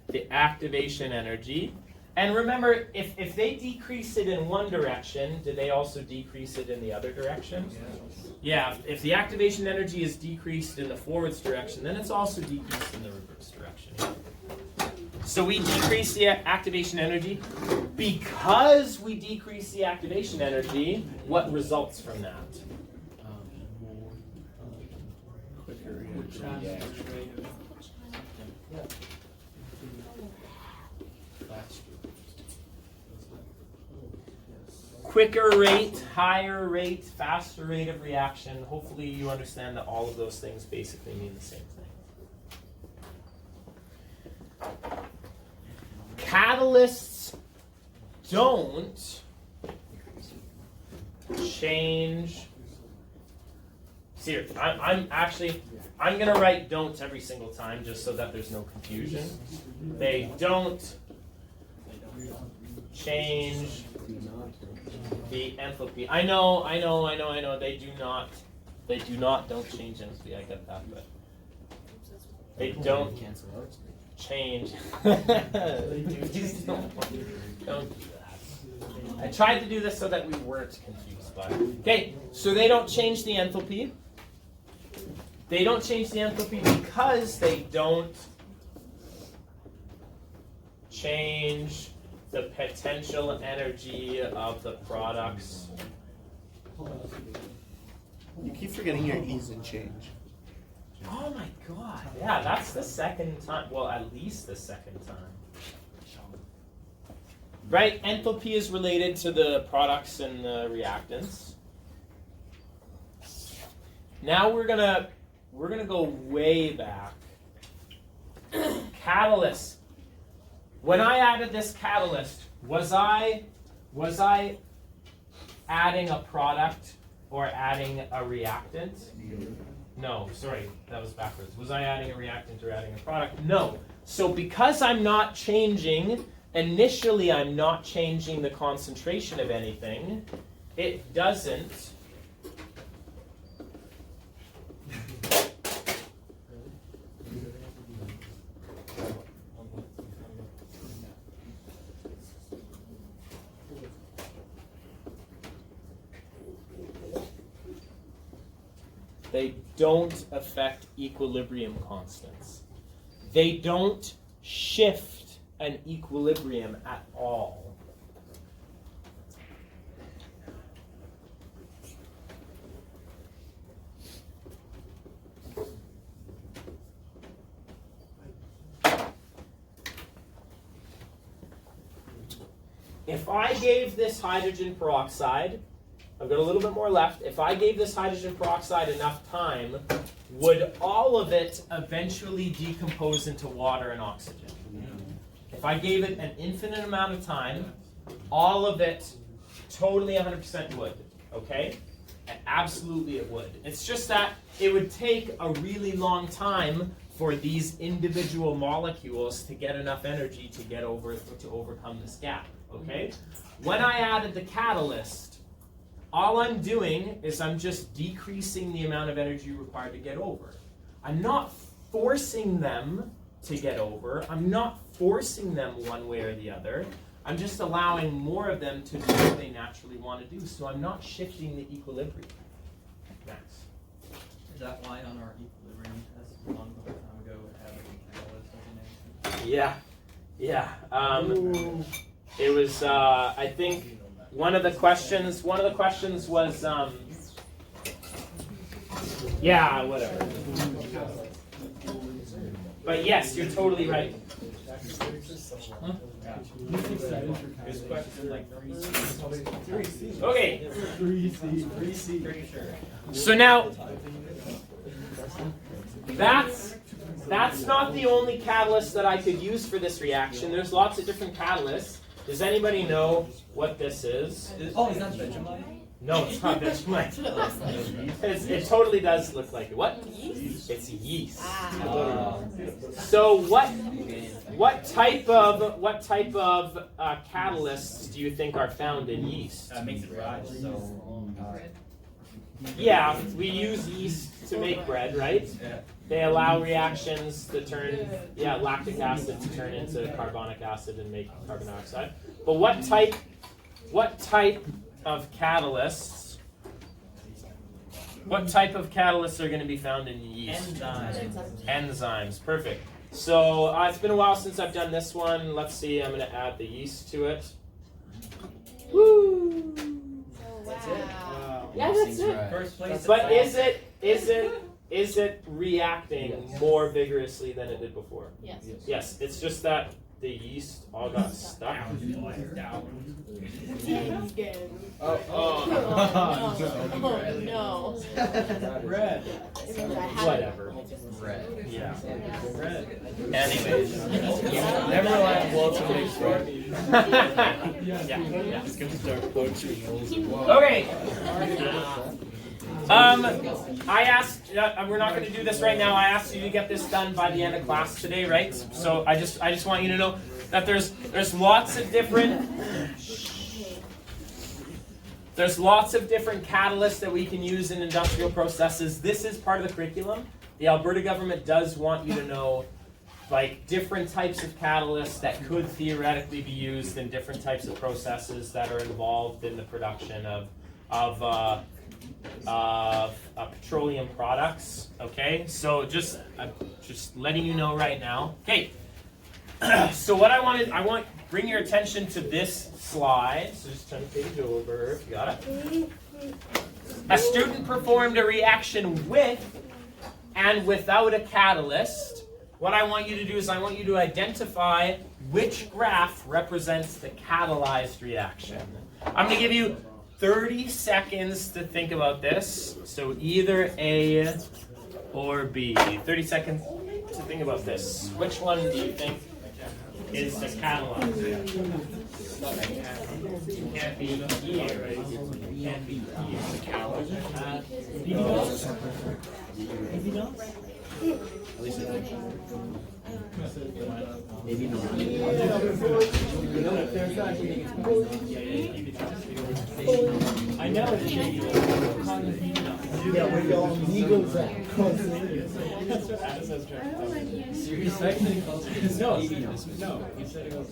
Speaker 2: the activation energy. And remember, if they decrease it in one direction, do they also decrease it in the other direction? Yeah, if the activation energy is decreased in the forwards direction, then it's also decreased in the reverse direction. So we decrease the activation energy. Because we decrease the activation energy, what results from that? Quicker rate, higher rate, faster rate of reaction. Hopefully you understand that all of those things basically mean the same thing. Catalysts don't change. See, I'm going to write don'ts every single time just so that there's no confusion. They don't change the enthalpy. I know. They do not. Don't change enthalpy. I get that, but they don't change. They do. Just don't do that. I tried to do this so that we weren't confused by it. Okay, so they don't change the enthalpy. They don't change the enthalpy because they don't change the potential energy of the products.
Speaker 1: You keep forgetting your E's and change.
Speaker 2: Oh my god. Yeah, that's the second time. Well, at least the second time. Right? Enthalpy is related to the products and the reactants. Now we're gonna go way back. Catalyst. When I added this catalyst, was I adding a product or adding a reactant? No, sorry, that was backwards. Was I adding a reactant or adding a product? No. So because I'm not changing, initially I'm not changing the concentration of anything, it doesn't They don't affect equilibrium constants. They don't shift an equilibrium at all. If I gave this hydrogen peroxide, I've got a little bit more left. If I gave this hydrogen peroxide enough time, would all of it eventually decompose into water and oxygen? If I gave it an infinite amount of time, all of it totally 100% would. Okay? Absolutely it would. It's just that it would take a really long time for these individual molecules to get enough energy to overcome this gap. Okay? When I added the catalyst, all I'm doing is I'm just decreasing the amount of energy required to get over. I'm not forcing them to get over. I'm not forcing them one way or the other. I'm just allowing more of them to do what they naturally want to do. So I'm not shifting the equilibrium. Max.
Speaker 5: Is that why on our equilibrium test a long time ago it had a catalyst designation?
Speaker 2: Yeah. It was, I think, one of the questions was, yeah, whatever. But yes, you're totally right. Huh? Okay. So now, that's not the only catalyst that I could use for this reaction. There's lots of different catalysts. Does anybody know what this is?
Speaker 5: Oh, is that Vegemite?
Speaker 2: No, it's not Vegemite.
Speaker 3: That's what it looks like.
Speaker 2: It totally does look like it. What?
Speaker 3: Yeast?
Speaker 2: It's yeast.
Speaker 3: Ah.
Speaker 2: So what type of catalysts do you think are found in yeast?
Speaker 5: Makes it rise, so.
Speaker 2: Yeah, we use yeast to make bread, right?
Speaker 5: Yeah.
Speaker 2: They allow reactions to turn, lactic acid to turn into carbonic acid and make carbon dioxide. But what type of catalysts? What type of catalysts are going to be found in yeast? Enzymes. Perfect. So it's been a while since I've done this one. Let's see. I'm going to add the yeast to it. Woo!
Speaker 3: That's it.
Speaker 2: Yeah, that's it.
Speaker 5: First place.
Speaker 2: But is it reacting more vigorously than it did before?
Speaker 4: Yes.
Speaker 2: Yes. It's just that the yeast all got stuck.
Speaker 3: Oh no.
Speaker 5: Red.
Speaker 2: Whatever.
Speaker 8: Red.
Speaker 2: Yeah.
Speaker 5: Red.
Speaker 2: Anyways.
Speaker 1: Never allow blood to make sure.
Speaker 2: Yeah.
Speaker 1: It's gonna start poaching holes in water.
Speaker 2: Okay. I asked. We're not going to do this right now. I asked you to get this done by the end of class today, right? So I just want you to know that there's lots of different catalysts that we can use in industrial processes. This is part of the curriculum. The Alberta government does want you to know like different types of catalysts that could theoretically be used in different types of processes that are involved in the production of petroleum products. Okay, so just letting you know right now. Okay, so what I want bring your attention to this slide. So just turn the page over if you got it. A student performed a reaction with and without a catalyst. What I want you to do is I want you to identify which graph represents the catalyzed reaction. I'm going to give you 30 seconds to think about this. So either A or B. 30 seconds to think about this. Which one do you think is the catalyzed reaction? It can't be here, right? It can't be here. The catalyst.
Speaker 8: Maybe not.
Speaker 2: I know.
Speaker 7: Yeah, where your egos at?
Speaker 5: Seriously?
Speaker 2: No.
Speaker 5: No. You said it was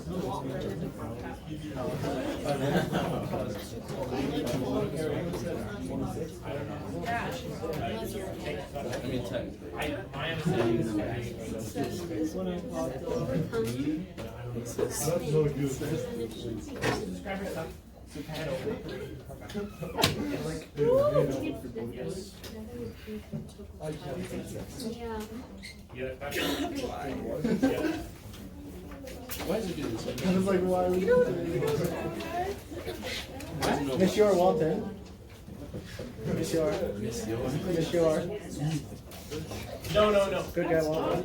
Speaker 8: I mean,
Speaker 2: My understanding is
Speaker 1: Why does it do this?
Speaker 7: I was like, why are we doing this? Monsieur Walton. Monsieur.
Speaker 2: No.
Speaker 7: Good guy Walton.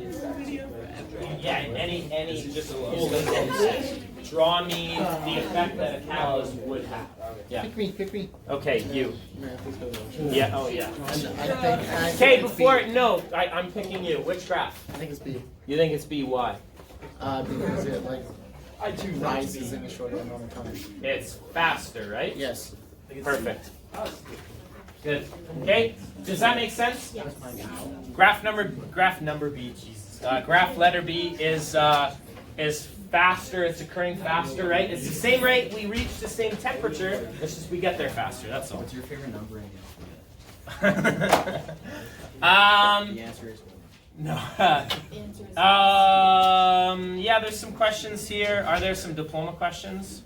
Speaker 2: Yeah, any just full list. Draw me the effect that a catalyst would have. Yeah.
Speaker 3: Pick me.
Speaker 2: Okay, you. Yeah. Oh, yeah.
Speaker 3: I
Speaker 2: Okay,
Speaker 3: think
Speaker 2: before I'm picking you. Which graph?
Speaker 3: I think it's B.
Speaker 2: You think it's B? Why?
Speaker 3: Because it like
Speaker 2: I do
Speaker 3: rises in a shorter amount of time.
Speaker 2: It's faster, right?
Speaker 3: Yes.
Speaker 2: Perfect. Good. Okay. Does that make sense?
Speaker 3: Yes.
Speaker 2: Graph number B. Jesus. Graph letter B is faster. It's occurring faster, right? It's the same rate. We reach the same temperature. It's just we get there faster. That's all.
Speaker 8: what's your favorite number again? The answer is
Speaker 2: No. Yeah, there's some questions here. Are there some diploma questions?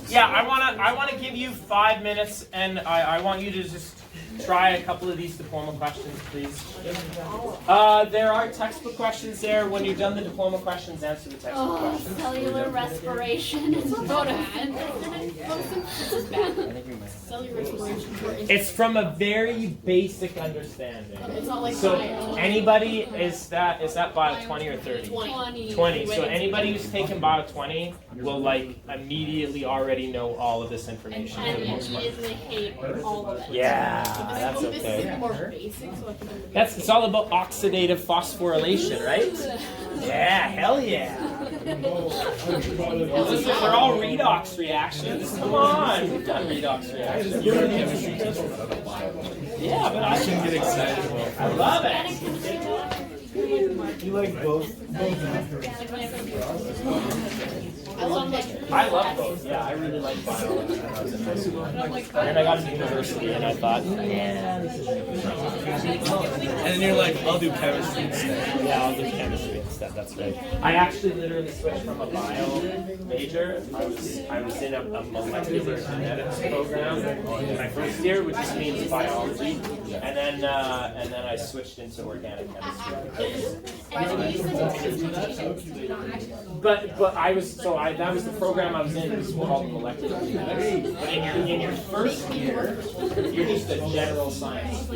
Speaker 2: Yeah, I wanna give you 5 minutes, and I want you to just try a couple of these diploma questions, please? There are textbook questions there. When you've done the diploma questions, answer the textbook
Speaker 4: Oh,
Speaker 2: questions.
Speaker 4: cellular respiration. It's
Speaker 9: Cellular respiration.
Speaker 2: It's from a very basic understanding.
Speaker 9: It's not like
Speaker 2: So
Speaker 9: bio.
Speaker 2: anybody, is that bio 20 or 30?
Speaker 9: 20.
Speaker 2: 20. So anybody who's taken bio 20 will like immediately already know all of this information for the most part.
Speaker 4: immediately hate all of it.
Speaker 2: Yeah, that's
Speaker 9: This is
Speaker 2: okay.
Speaker 9: more basic, so I can do the
Speaker 2: It's all about oxidative phosphorylation, right? Yeah, hell yeah. Listen, they're all redox reactions. Come on, we've done redox reactions. Yeah, but I
Speaker 6: shouldn't get excited.
Speaker 2: I love it.
Speaker 7: You like both?
Speaker 9: I love like
Speaker 2: I love both. Yeah, I really like biology when I was in high school. And I got into university and I thought, yeah, this is
Speaker 6: And then you're like, I'll do chemistry instead.
Speaker 2: yeah, I'll do chemistry instead. That's right. I actually literally switched from a bio major. I was in a molecular genetics program in my first year, which just means biology, and then I switched into organic chemistry. But that was the program I was in. It was called molecular genetics. But in your first year, you're just a general science.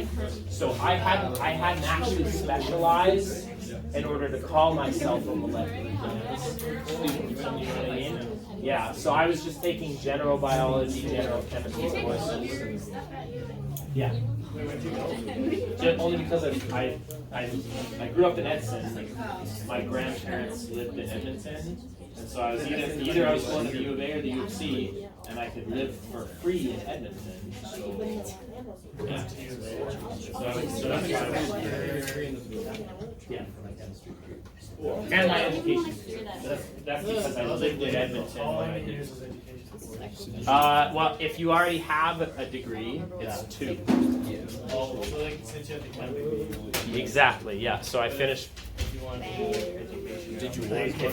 Speaker 2: So I hadn't actually specialized in order to call myself a molecular genetics student. You know what I mean? Yeah. So I was just taking general biology, general chemistry courses. Yeah. Just only because I grew up in Edson. My grandparents lived in Edmonton, and so I was either I was going to the U of A or the U of C, and I could live for free in Edmonton. So yeah. So that's why I was yeah. And my education. That's because I lived in Edmonton when I did. Well, if you already have a degree, it's 2.
Speaker 7: Oh, so like since you have the chemistry.
Speaker 2: Exactly, yeah. So I finished. If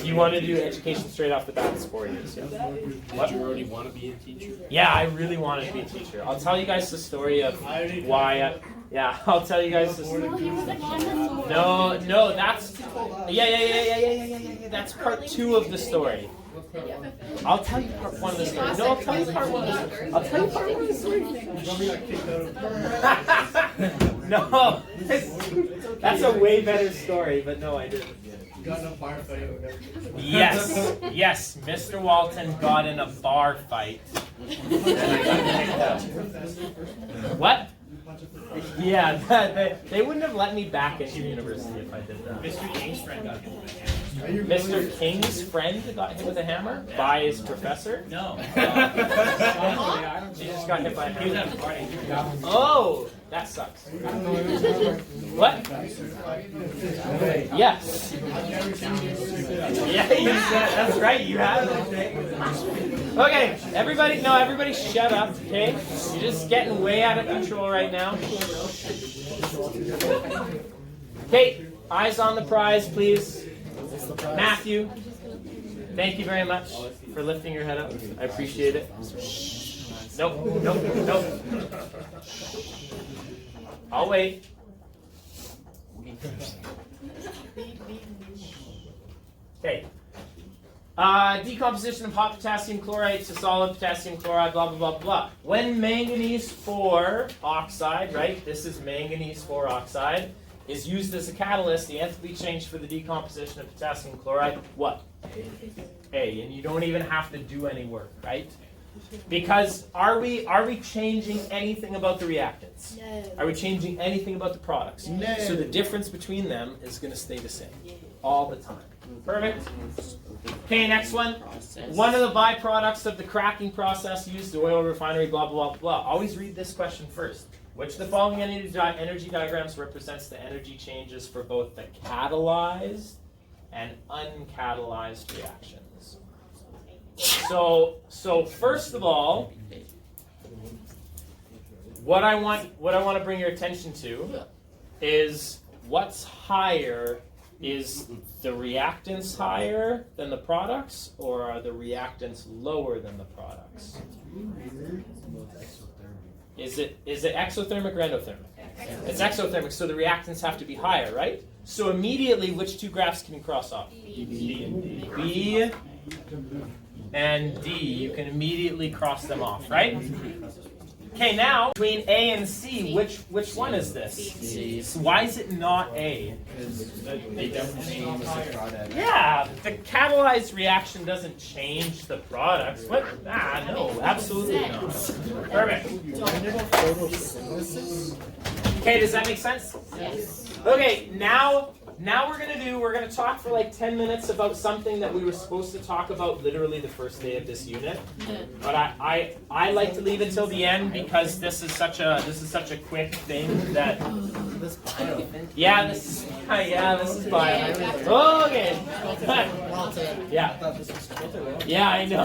Speaker 2: you want to do education straight off the bat, it's 4 years. Yeah.
Speaker 6: Did you already want to be a teacher?
Speaker 2: Yeah, I really wanted to be a teacher. I'll tell you guys the story of why. Yeah, I'll tell you guys the story. No, that's yeah. That's part 2 of the story. I'll tell you part 1 of the story. No, I'll tell you part 1 of the story. I'll tell you part 1 of the story. No, that's a way better story, but no, I didn't.
Speaker 7: Got in a firefight with everything.
Speaker 2: Yes, Mr. Walton got in a bar fight. And I got kicked out. What? Yeah, they wouldn't have let me back into university if I did that.
Speaker 7: Mr. King's friend got hit with a hammer.
Speaker 2: Mr. King's friend got hit with a hammer by his professor?
Speaker 5: No.
Speaker 2: She just got hit by a hammer. Oh, that sucks. What? Yes. Yeah, you said, that's right, you have it. Okay, everybody shut up, okay? You're just getting way out of control right now. Okay, eyes on the prize, please. Matthew, thank you very much for lifting your head up. I appreciate it. Nope. I'll wait. Okay. Decomposition of hot potassium chloride to solid potassium chloride, blah, blah, blah, blah. When manganese 4 oxide, right, this is manganese 4 oxide, is used as a catalyst, the enthalpy change for the decomposition of potassium chloride, what? A. And you don't even have to do any work, right? Because are we changing anything about the reactants?
Speaker 9: No.
Speaker 2: Are we changing anything about the products?
Speaker 3: No.
Speaker 2: So the difference between them is going to stay the same all the time. Perfect. Okay, next one. One of the byproducts of the cracking process used the oil refinery, blah, blah, blah, blah. Always read this question first. Which of the following energy diagrams represents the energy changes for both the catalyzed and uncatalyzed reactions? So first of all, what I want to bring your attention to is what's higher. Is the reactants higher than the products, or are the reactants lower than the products? Is it exothermic or endothermic? It's exothermic, so the reactants have to be higher, right? So immediately, which two graphs can you cross off? B and D. You can immediately cross them off, right? Okay, now between A and C, which one is this?
Speaker 8: C.
Speaker 2: So why is it not A?
Speaker 8: They don't change the product.
Speaker 2: Yeah, the catalyzed reaction doesn't change the products. What? Ah, no, absolutely not. Perfect. Okay, does that make sense?
Speaker 9: Yes.
Speaker 2: Okay, now we're gonna talk for like 10 minutes about something that we were supposed to talk about literally the first day of this unit. But I like to leave it till the end because this is such a quick thing that
Speaker 3: This bio.
Speaker 2: yeah, this is bio. Okay. Yeah. Yeah, I know.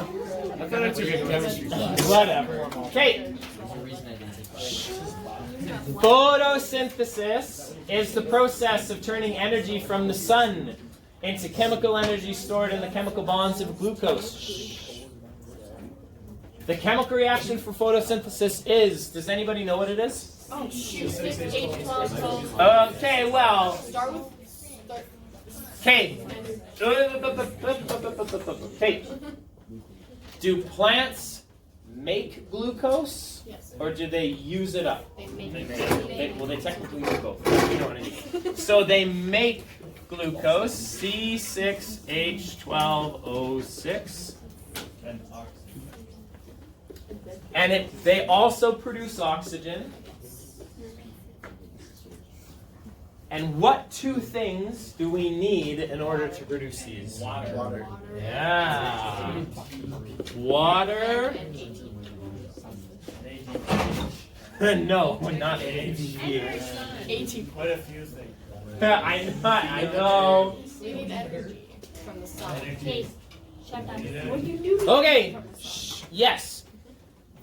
Speaker 6: I thought I took a chemistry class.
Speaker 2: Whatever. Okay.
Speaker 8: There's a reason I didn't take bio.
Speaker 2: Photosynthesis is the process of turning energy from the sun into chemical energy stored in the chemical bonds of glucose. The chemical reaction for photosynthesis is, does anybody know what it is?
Speaker 9: Oh shoot. 6H12.
Speaker 2: Okay, well,
Speaker 9: Start with.
Speaker 2: okay. Okay. Do plants make glucose
Speaker 9: Yes.
Speaker 2: or do they use it up?
Speaker 9: They make
Speaker 2: Well, they technically do both. You know what I mean. So they make glucose, C6H12O6, and they also produce oxygen. And what two things do we need in order to produce these?
Speaker 1: Water.
Speaker 2: Yeah. Water. No, not H.
Speaker 9: 18.
Speaker 7: Quite a few things.
Speaker 2: I know.
Speaker 9: We need energy from the sun.
Speaker 4: Okay, shut up.
Speaker 9: What do you do?
Speaker 2: Okay. Yes.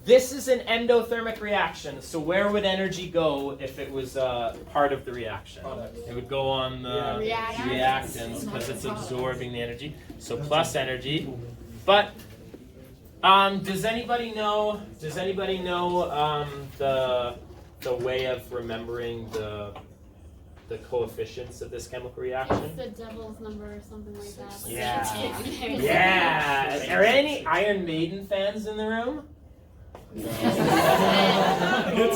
Speaker 2: This is an endothermic reaction. So where would energy go if it was part of the reaction? It would go on the reactants because it's absorbing the energy. So plus energy. But does anybody know the way of remembering the coefficients of this chemical reaction?
Speaker 4: It's the devil's number or something like that.
Speaker 2: Yeah.
Speaker 4: Yeah.
Speaker 2: Yeah. Are any Iron Maiden fans in the room?
Speaker 6: It's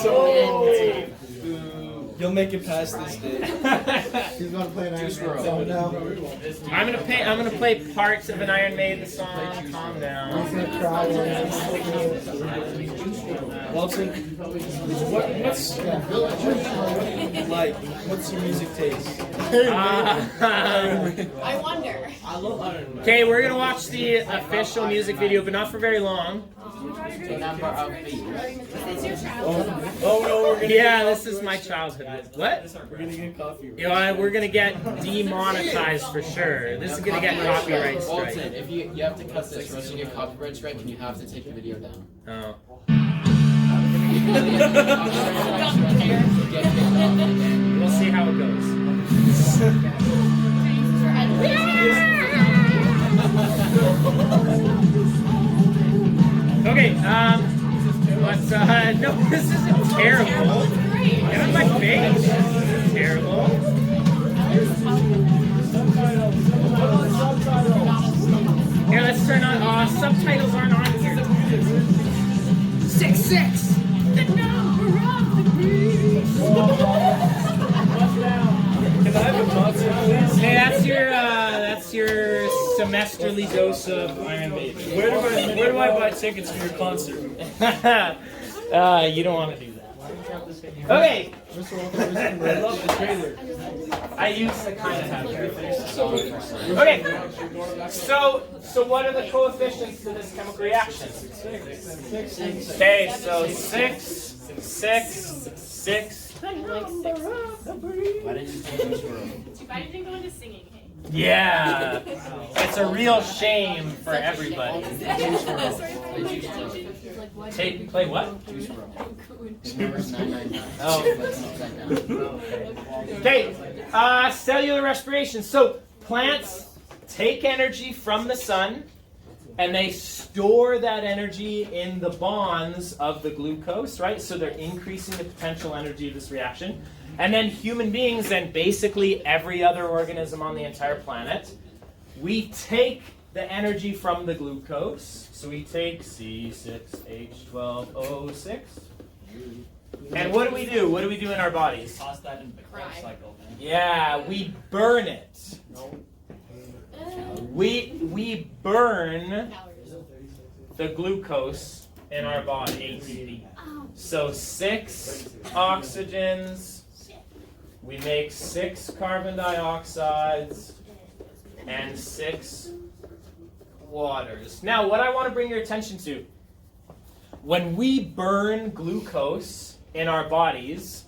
Speaker 6: okay. You'll make it past this day.
Speaker 3: He's gonna play an Iron
Speaker 8: Swirl.
Speaker 3: Man song now.
Speaker 2: I'm gonna play parts of an Iron Maiden song. Calm down.
Speaker 3: He's gonna cry.
Speaker 6: Walton, what's your music taste?
Speaker 9: I wonder.
Speaker 6: I love Iron Man.
Speaker 2: Okay, we're gonna watch the official music video, but not for very long.
Speaker 8: Number of feet.
Speaker 6: Oh no, we're gonna
Speaker 2: Yeah, this is my childhood. What?
Speaker 6: we're gonna get coffee.
Speaker 2: You know, we're gonna get demonetized for sure. This is gonna get copyright strike.
Speaker 8: Walton, if you have to cut this, or else you get copyright strike, and you have to take the video down.
Speaker 2: Oh. We'll see how it goes. Okay, but no, this isn't terrible. Get on my face. This isn't terrible. Here, let's turn on. Subtitles aren't on here. 6-6. The number of the beast.
Speaker 6: Can I have a concert, please?
Speaker 2: Hey, that's your semesterly dose of Iron Maiden.
Speaker 6: Where do I buy tickets for your concert?
Speaker 2: You don't want to do that. Okay.
Speaker 6: I love the trailer.
Speaker 2: I used to kind of have everything. Okay. So what are the coefficients to this chemical reaction? Okay, so 6, 6, 6.
Speaker 8: Why didn't you take the swirl?
Speaker 9: Too bad you didn't go into singing.
Speaker 2: Yeah. It's a real shame for everybody. Play what?
Speaker 8: Numbers 999.
Speaker 2: Oh.
Speaker 8: Upside down.
Speaker 2: Okay, cellular respiration. So plants take energy from the sun and they store that energy in the bonds of the glucose, right? So they're increasing the potential energy of this reaction. And then human beings and basically every other organism on the entire planet, we take the energy from the glucose. So we take C6H12O6. And what do we do? What do we do in our bodies?
Speaker 5: Toss that into the Krebs cycle, man.
Speaker 2: Yeah, we burn it. We burn the glucose in our body, ATP. So 6 oxygens, we make 6 carbon dioxides, and 6 waters. Now, what I want to bring your attention to, when we burn glucose in our bodies,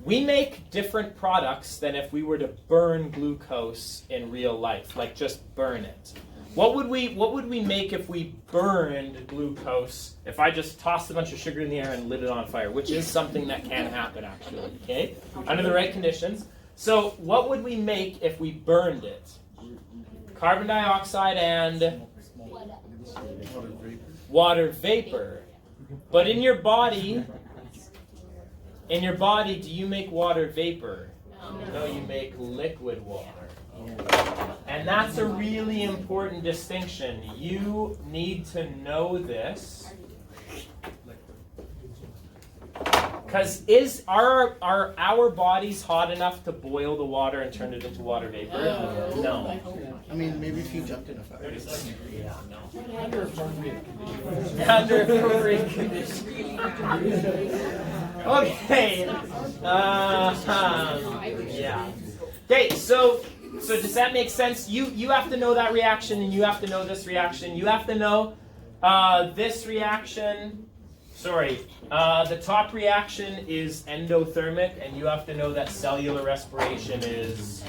Speaker 2: we make different products than if we were to burn glucose in real life, like just burn it. What would we make if we burned glucose, if I just tossed a bunch of sugar in the air and lit it on fire, which is something that can happen actually, okay? Under the right conditions. So what would we make if we burned it? Carbon dioxide and water vapor. But in your body, do you make water vapor? No, you make liquid water. And that's a really important distinction. You need to know this. Because are our bodies hot enough to boil the water and turn it into water vapor? No.
Speaker 3: I mean, maybe if you jumped in a fire.
Speaker 2: Under appropriate conditions. Okay. Yeah. Okay, so does that make sense? You have to know that reaction, and you have to know this reaction. You have to know this reaction. Sorry, the top reaction is endothermic, and you have to know that cellular respiration is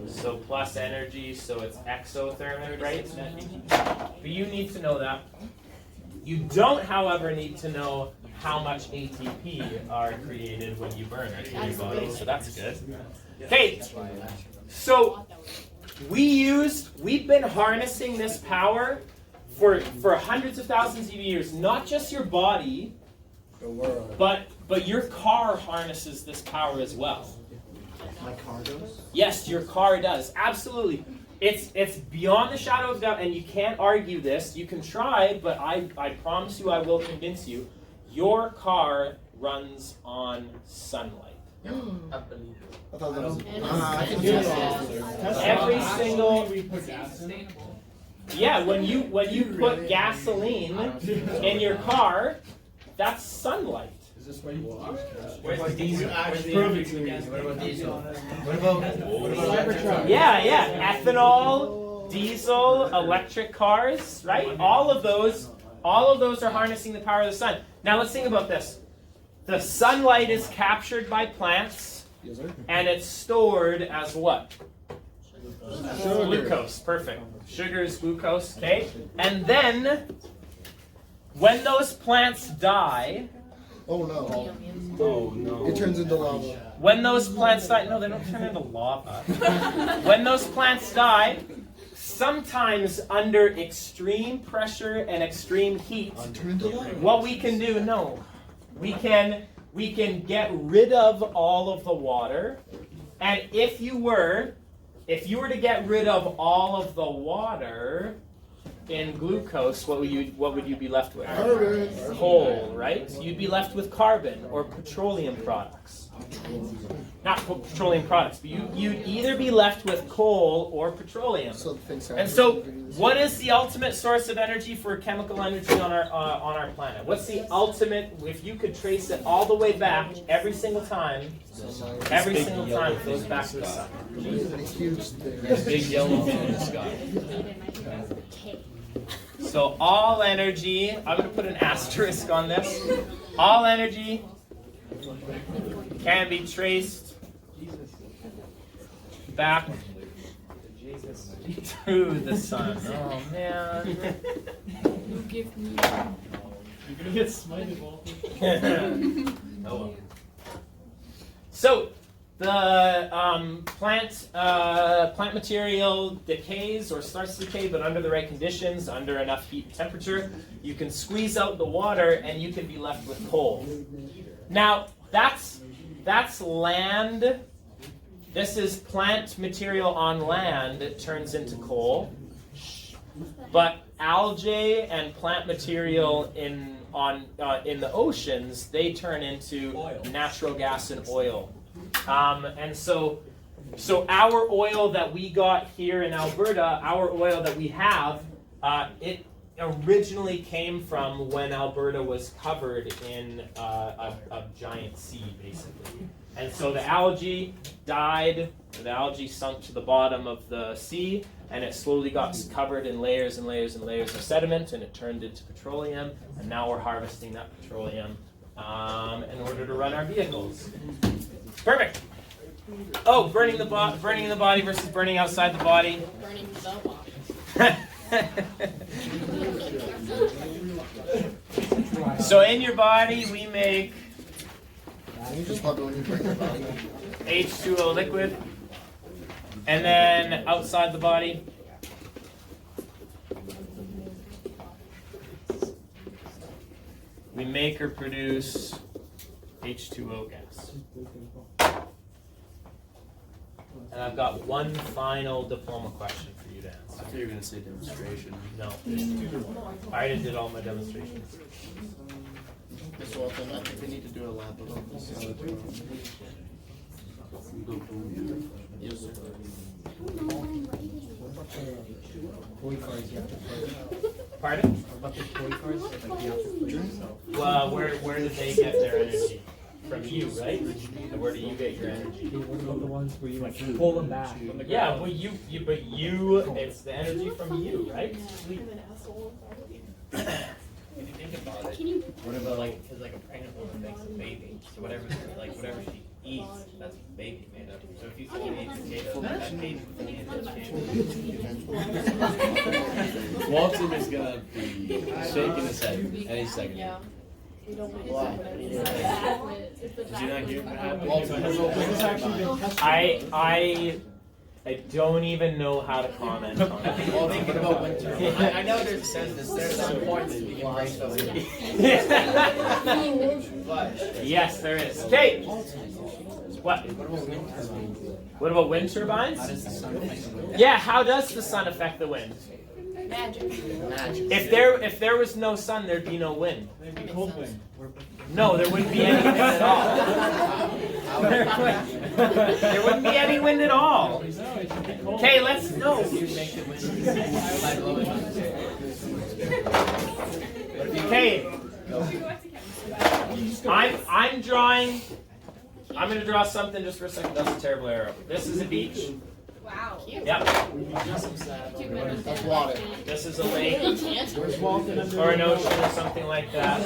Speaker 2: so plus energy, so it's exothermic, right? But you need to know that. You don't, however, need to know how much ATP are created when you burn it in your body, so that's good. Okay, so we've been harnessing this power for hundreds of thousands of years. Not just your body, but your car harnesses this power as well.
Speaker 3: My car does?
Speaker 2: Yes, your car does. Absolutely. It's beyond the shadow of doubt, and you can't argue this. You can try, but I promise you I will convince you. Your car runs on sunlight.
Speaker 3: I thought that was. I can do it.
Speaker 2: Every single. Yeah, when you put gasoline in your car, that's sunlight.
Speaker 1: Is this where you walk?
Speaker 5: Where's the diesel?
Speaker 1: What about diesel? What about Cybertruck?
Speaker 2: Yeah. Ethanol, diesel, electric cars, right? All of those are harnessing the power of the sun. Now let's think about this. The sunlight is captured by plants, and it's stored as what? Glucose. Perfect. Sugar is glucose, okay? And then, when those plants die...
Speaker 3: Oh no.
Speaker 1: Oh no.
Speaker 3: It turns into lava.
Speaker 2: When those plants die... No, they don't turn into lava. When those plants die, sometimes under extreme pressure and extreme heat, what we can do... No. We can get rid of all of the water, and if you were to get rid of all of the water in glucose, what would you be left with?
Speaker 3: Carbon.
Speaker 2: Coal, right? You'd be left with carbon or petroleum products. Not petroleum products, but you'd either be left with coal or petroleum. And so, what is the ultimate source of energy for chemical energy on our planet? What's the ultimate? If you could trace it all the way back, every single time it goes back to the sun.
Speaker 8: Big yellow thing in the sky.
Speaker 2: So all energy, I'm going to put an asterisk on this. All energy can be traced back to the sun. Oh man.
Speaker 9: You give me.
Speaker 5: You're gonna get smited, Walter.
Speaker 2: Oh. So plant material decays or starts to decay, but under the right conditions, under enough heat and temperature, you can squeeze out the water and you can be left with coal. Now, that's land. This is plant material on land. It turns into coal. But algae and plant material in the oceans, they turn into natural gas and oil. And so our oil that we got here in Alberta, our oil that we have, it originally came from when Alberta was covered in a giant sea, basically. And so the algae died, the algae sunk to the bottom of the sea, and it slowly got covered in layers and layers and layers of sediment, and it turned into petroleum, and now we're harvesting that petroleum in order to run our vehicles. Perfect. Oh, burning the body versus burning outside the body.
Speaker 9: Burning the body.
Speaker 2: So in your body, we make H2O liquid. And then outside the body, we make or produce H2O gas. And I've got one final diploma question for you to answer.
Speaker 1: I thought you were going to say demonstration.
Speaker 2: No, there's two. I already did all my demonstrations.
Speaker 3: Mr. Walton, I think we need to do a lab about this. Yes, sir.
Speaker 2: Pardon?
Speaker 3: What about the toy cars? Like you have to put yourself.
Speaker 2: Well, where did they get their energy? From you, right? And where do you get your energy?
Speaker 6: What about the ones where you like pull them back from the
Speaker 2: Yeah, well, it's the energy from you, right?
Speaker 5: If you think about it, what about because a pregnant woman makes a baby, so whatever she eats, that's baby made of. So if you throw me a potato, that baby
Speaker 1: Walton is going to be shaking his head any second.
Speaker 9: Yeah. We don't want to
Speaker 1: Did you not hear what happened?
Speaker 2: I don't even know how to comment on it.
Speaker 3: Well, thinking about winter. I know there's a sense that there's some point that you can break those. But
Speaker 2: Yes, there is. Okay. What? What about wind turbines?
Speaker 3: how does the sun affect the wind?
Speaker 2: Yeah, how does the sun affect the wind?
Speaker 9: Magic.
Speaker 3: Magic.
Speaker 2: If there was no sun, there'd be no wind. No, there wouldn't be any wind at all. There wouldn't be any wind at all. Okay, let's no. Okay. I'm drawing. I'm going to draw something just for a second. That's a terrible arrow. This is a beach.
Speaker 9: Wow.
Speaker 2: Yep.
Speaker 3: That's water.
Speaker 2: This is a lake
Speaker 3: Where's Walton?
Speaker 2: or an ocean or something like that.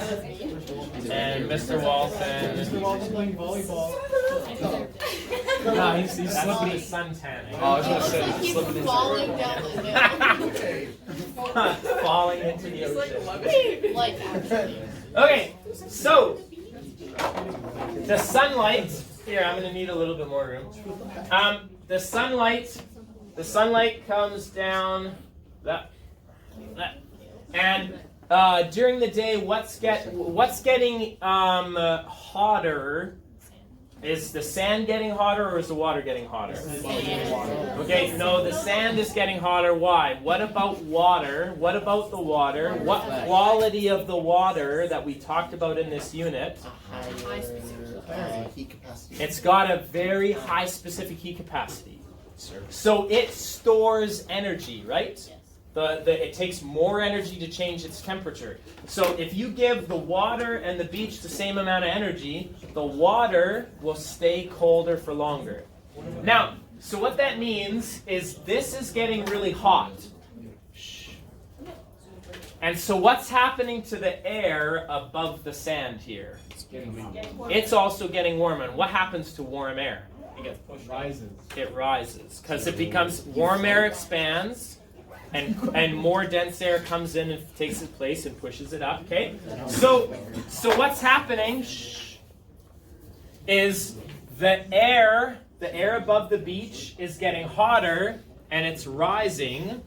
Speaker 2: And Mr. Walton.
Speaker 7: Mr. Walton's playing volleyball.
Speaker 2: No, he's slipping his suntanning.
Speaker 1: Oh, I was going to say, he's slipping his
Speaker 9: Falling down the hill.
Speaker 2: Falling into the ocean.
Speaker 9: Like actually.
Speaker 2: Okay, so the sunlight. Here, I'm going to need a little bit more room. The sunlight comes down that, and during the day, what's getting hotter? Is the sand getting hotter or is the water getting hotter? Okay, no, the sand is getting hotter. Why? What about water? What about the water? What quality of the water that we talked about in this unit?
Speaker 3: Heat capacity.
Speaker 2: It's got a very high specific heat capacity. So it stores energy, right? It takes more energy to change its temperature. So if you give the water and the beach the same amount of energy, the water will stay colder for longer. Now, so what that means is this is getting really hot. And so what's happening to the air above the sand here? It's also getting warmer. And what happens to warm air? It rises. Because it becomes, warm air expands, and more dense air comes in and takes its place and pushes it up. Okay? So what's happening is the air above the beach is getting hotter and it's rising.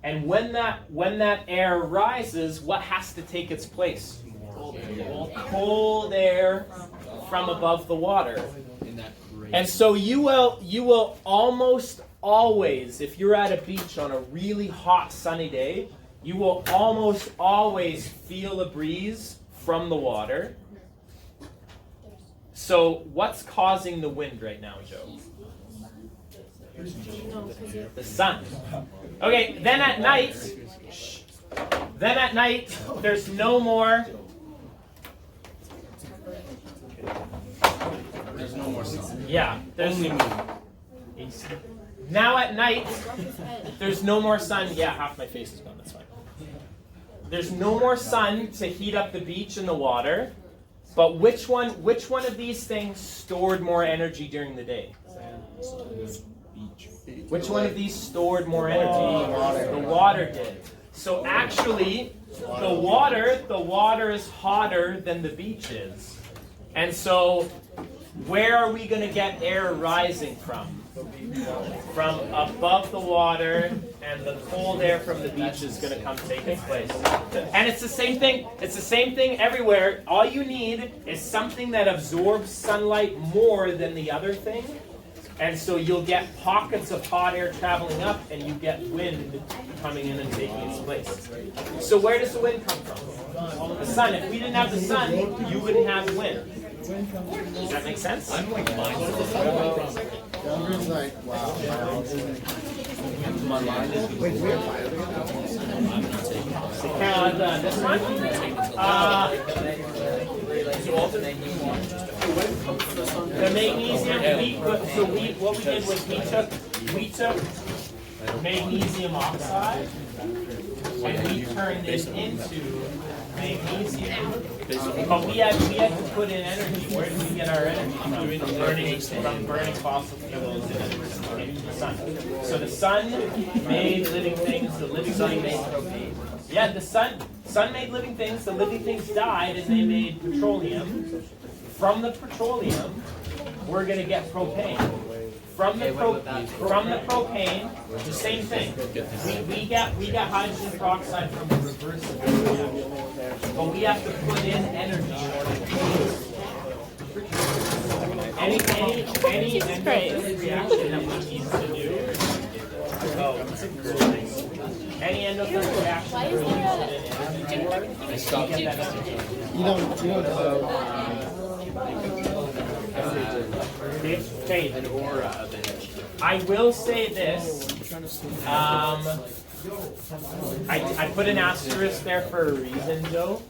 Speaker 2: And when that air rises, what has to take its place? Cold air from above the water. And so you will almost always, if you're at a beach on a really hot sunny day, you will almost always feel a breeze from the water. So what's causing the wind right now, Joe? The sun. Okay, then at night, there's no more.
Speaker 1: There's no more sun.
Speaker 2: Yeah, there's
Speaker 1: Only moon.
Speaker 2: Now at night, there's no more sun. Yeah, half my face is gone. That's fine. There's no more sun to heat up the beach and the water. But which one of these things stored more energy during the day? Which one of these stored more energy? The water did. So actually, the water is hotter than the beach is. And so, where are we going to get air rising from? From above the water, and the cold air from the beach is going to come take its place. And it's the same thing. It's the same thing everywhere. All you need is something that absorbs sunlight more than the other thing. And so you'll get pockets of hot air traveling up, and you get wind coming in and taking its place. So where does the wind come from? The sun. If we didn't have the sun, you wouldn't have wind. Does that make sense?
Speaker 1: I'm like
Speaker 3: Denver's like, wow.
Speaker 1: my mind is.
Speaker 3: Wait, we have fire.
Speaker 2: And this one? The magnesium, what we did was we took magnesium oxide and we turned it into magnesium. But we had to put in energy. Where did we get our energy from? Burning fossil fuels in the sun. So the sun made living things, the living things made propane. Yeah, the sun made living things, the living things died, and they made petroleum. From the petroleum, we're going to get propane. From the propane, the same thing. We get hydrogen peroxide from the reverse of the reaction. But we have to put in energy in order to do it. Any endothermic reaction that we need to do. Any endothermic reaction that we need to do. We get that energy.
Speaker 3: You don't
Speaker 2: Okay, an aura of energy. I will say this. I put an asterisk there for a reason, Joe.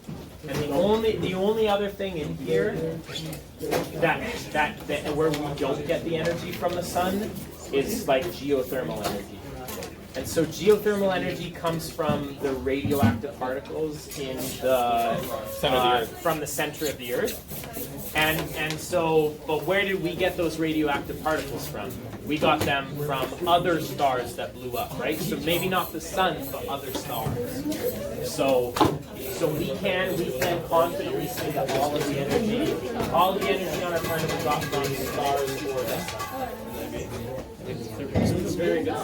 Speaker 2: And the only other thing in here that where we don't get the energy from the sun is like geothermal energy. And so geothermal energy comes from the radioactive particles in the from the center of the Earth. And so, but where did we get those radioactive particles from? We got them from other stars that blew up, right? So maybe not the sun, but other stars. So we can confidently say that all of the energy on our planet we got from stars or the sun. It's very good.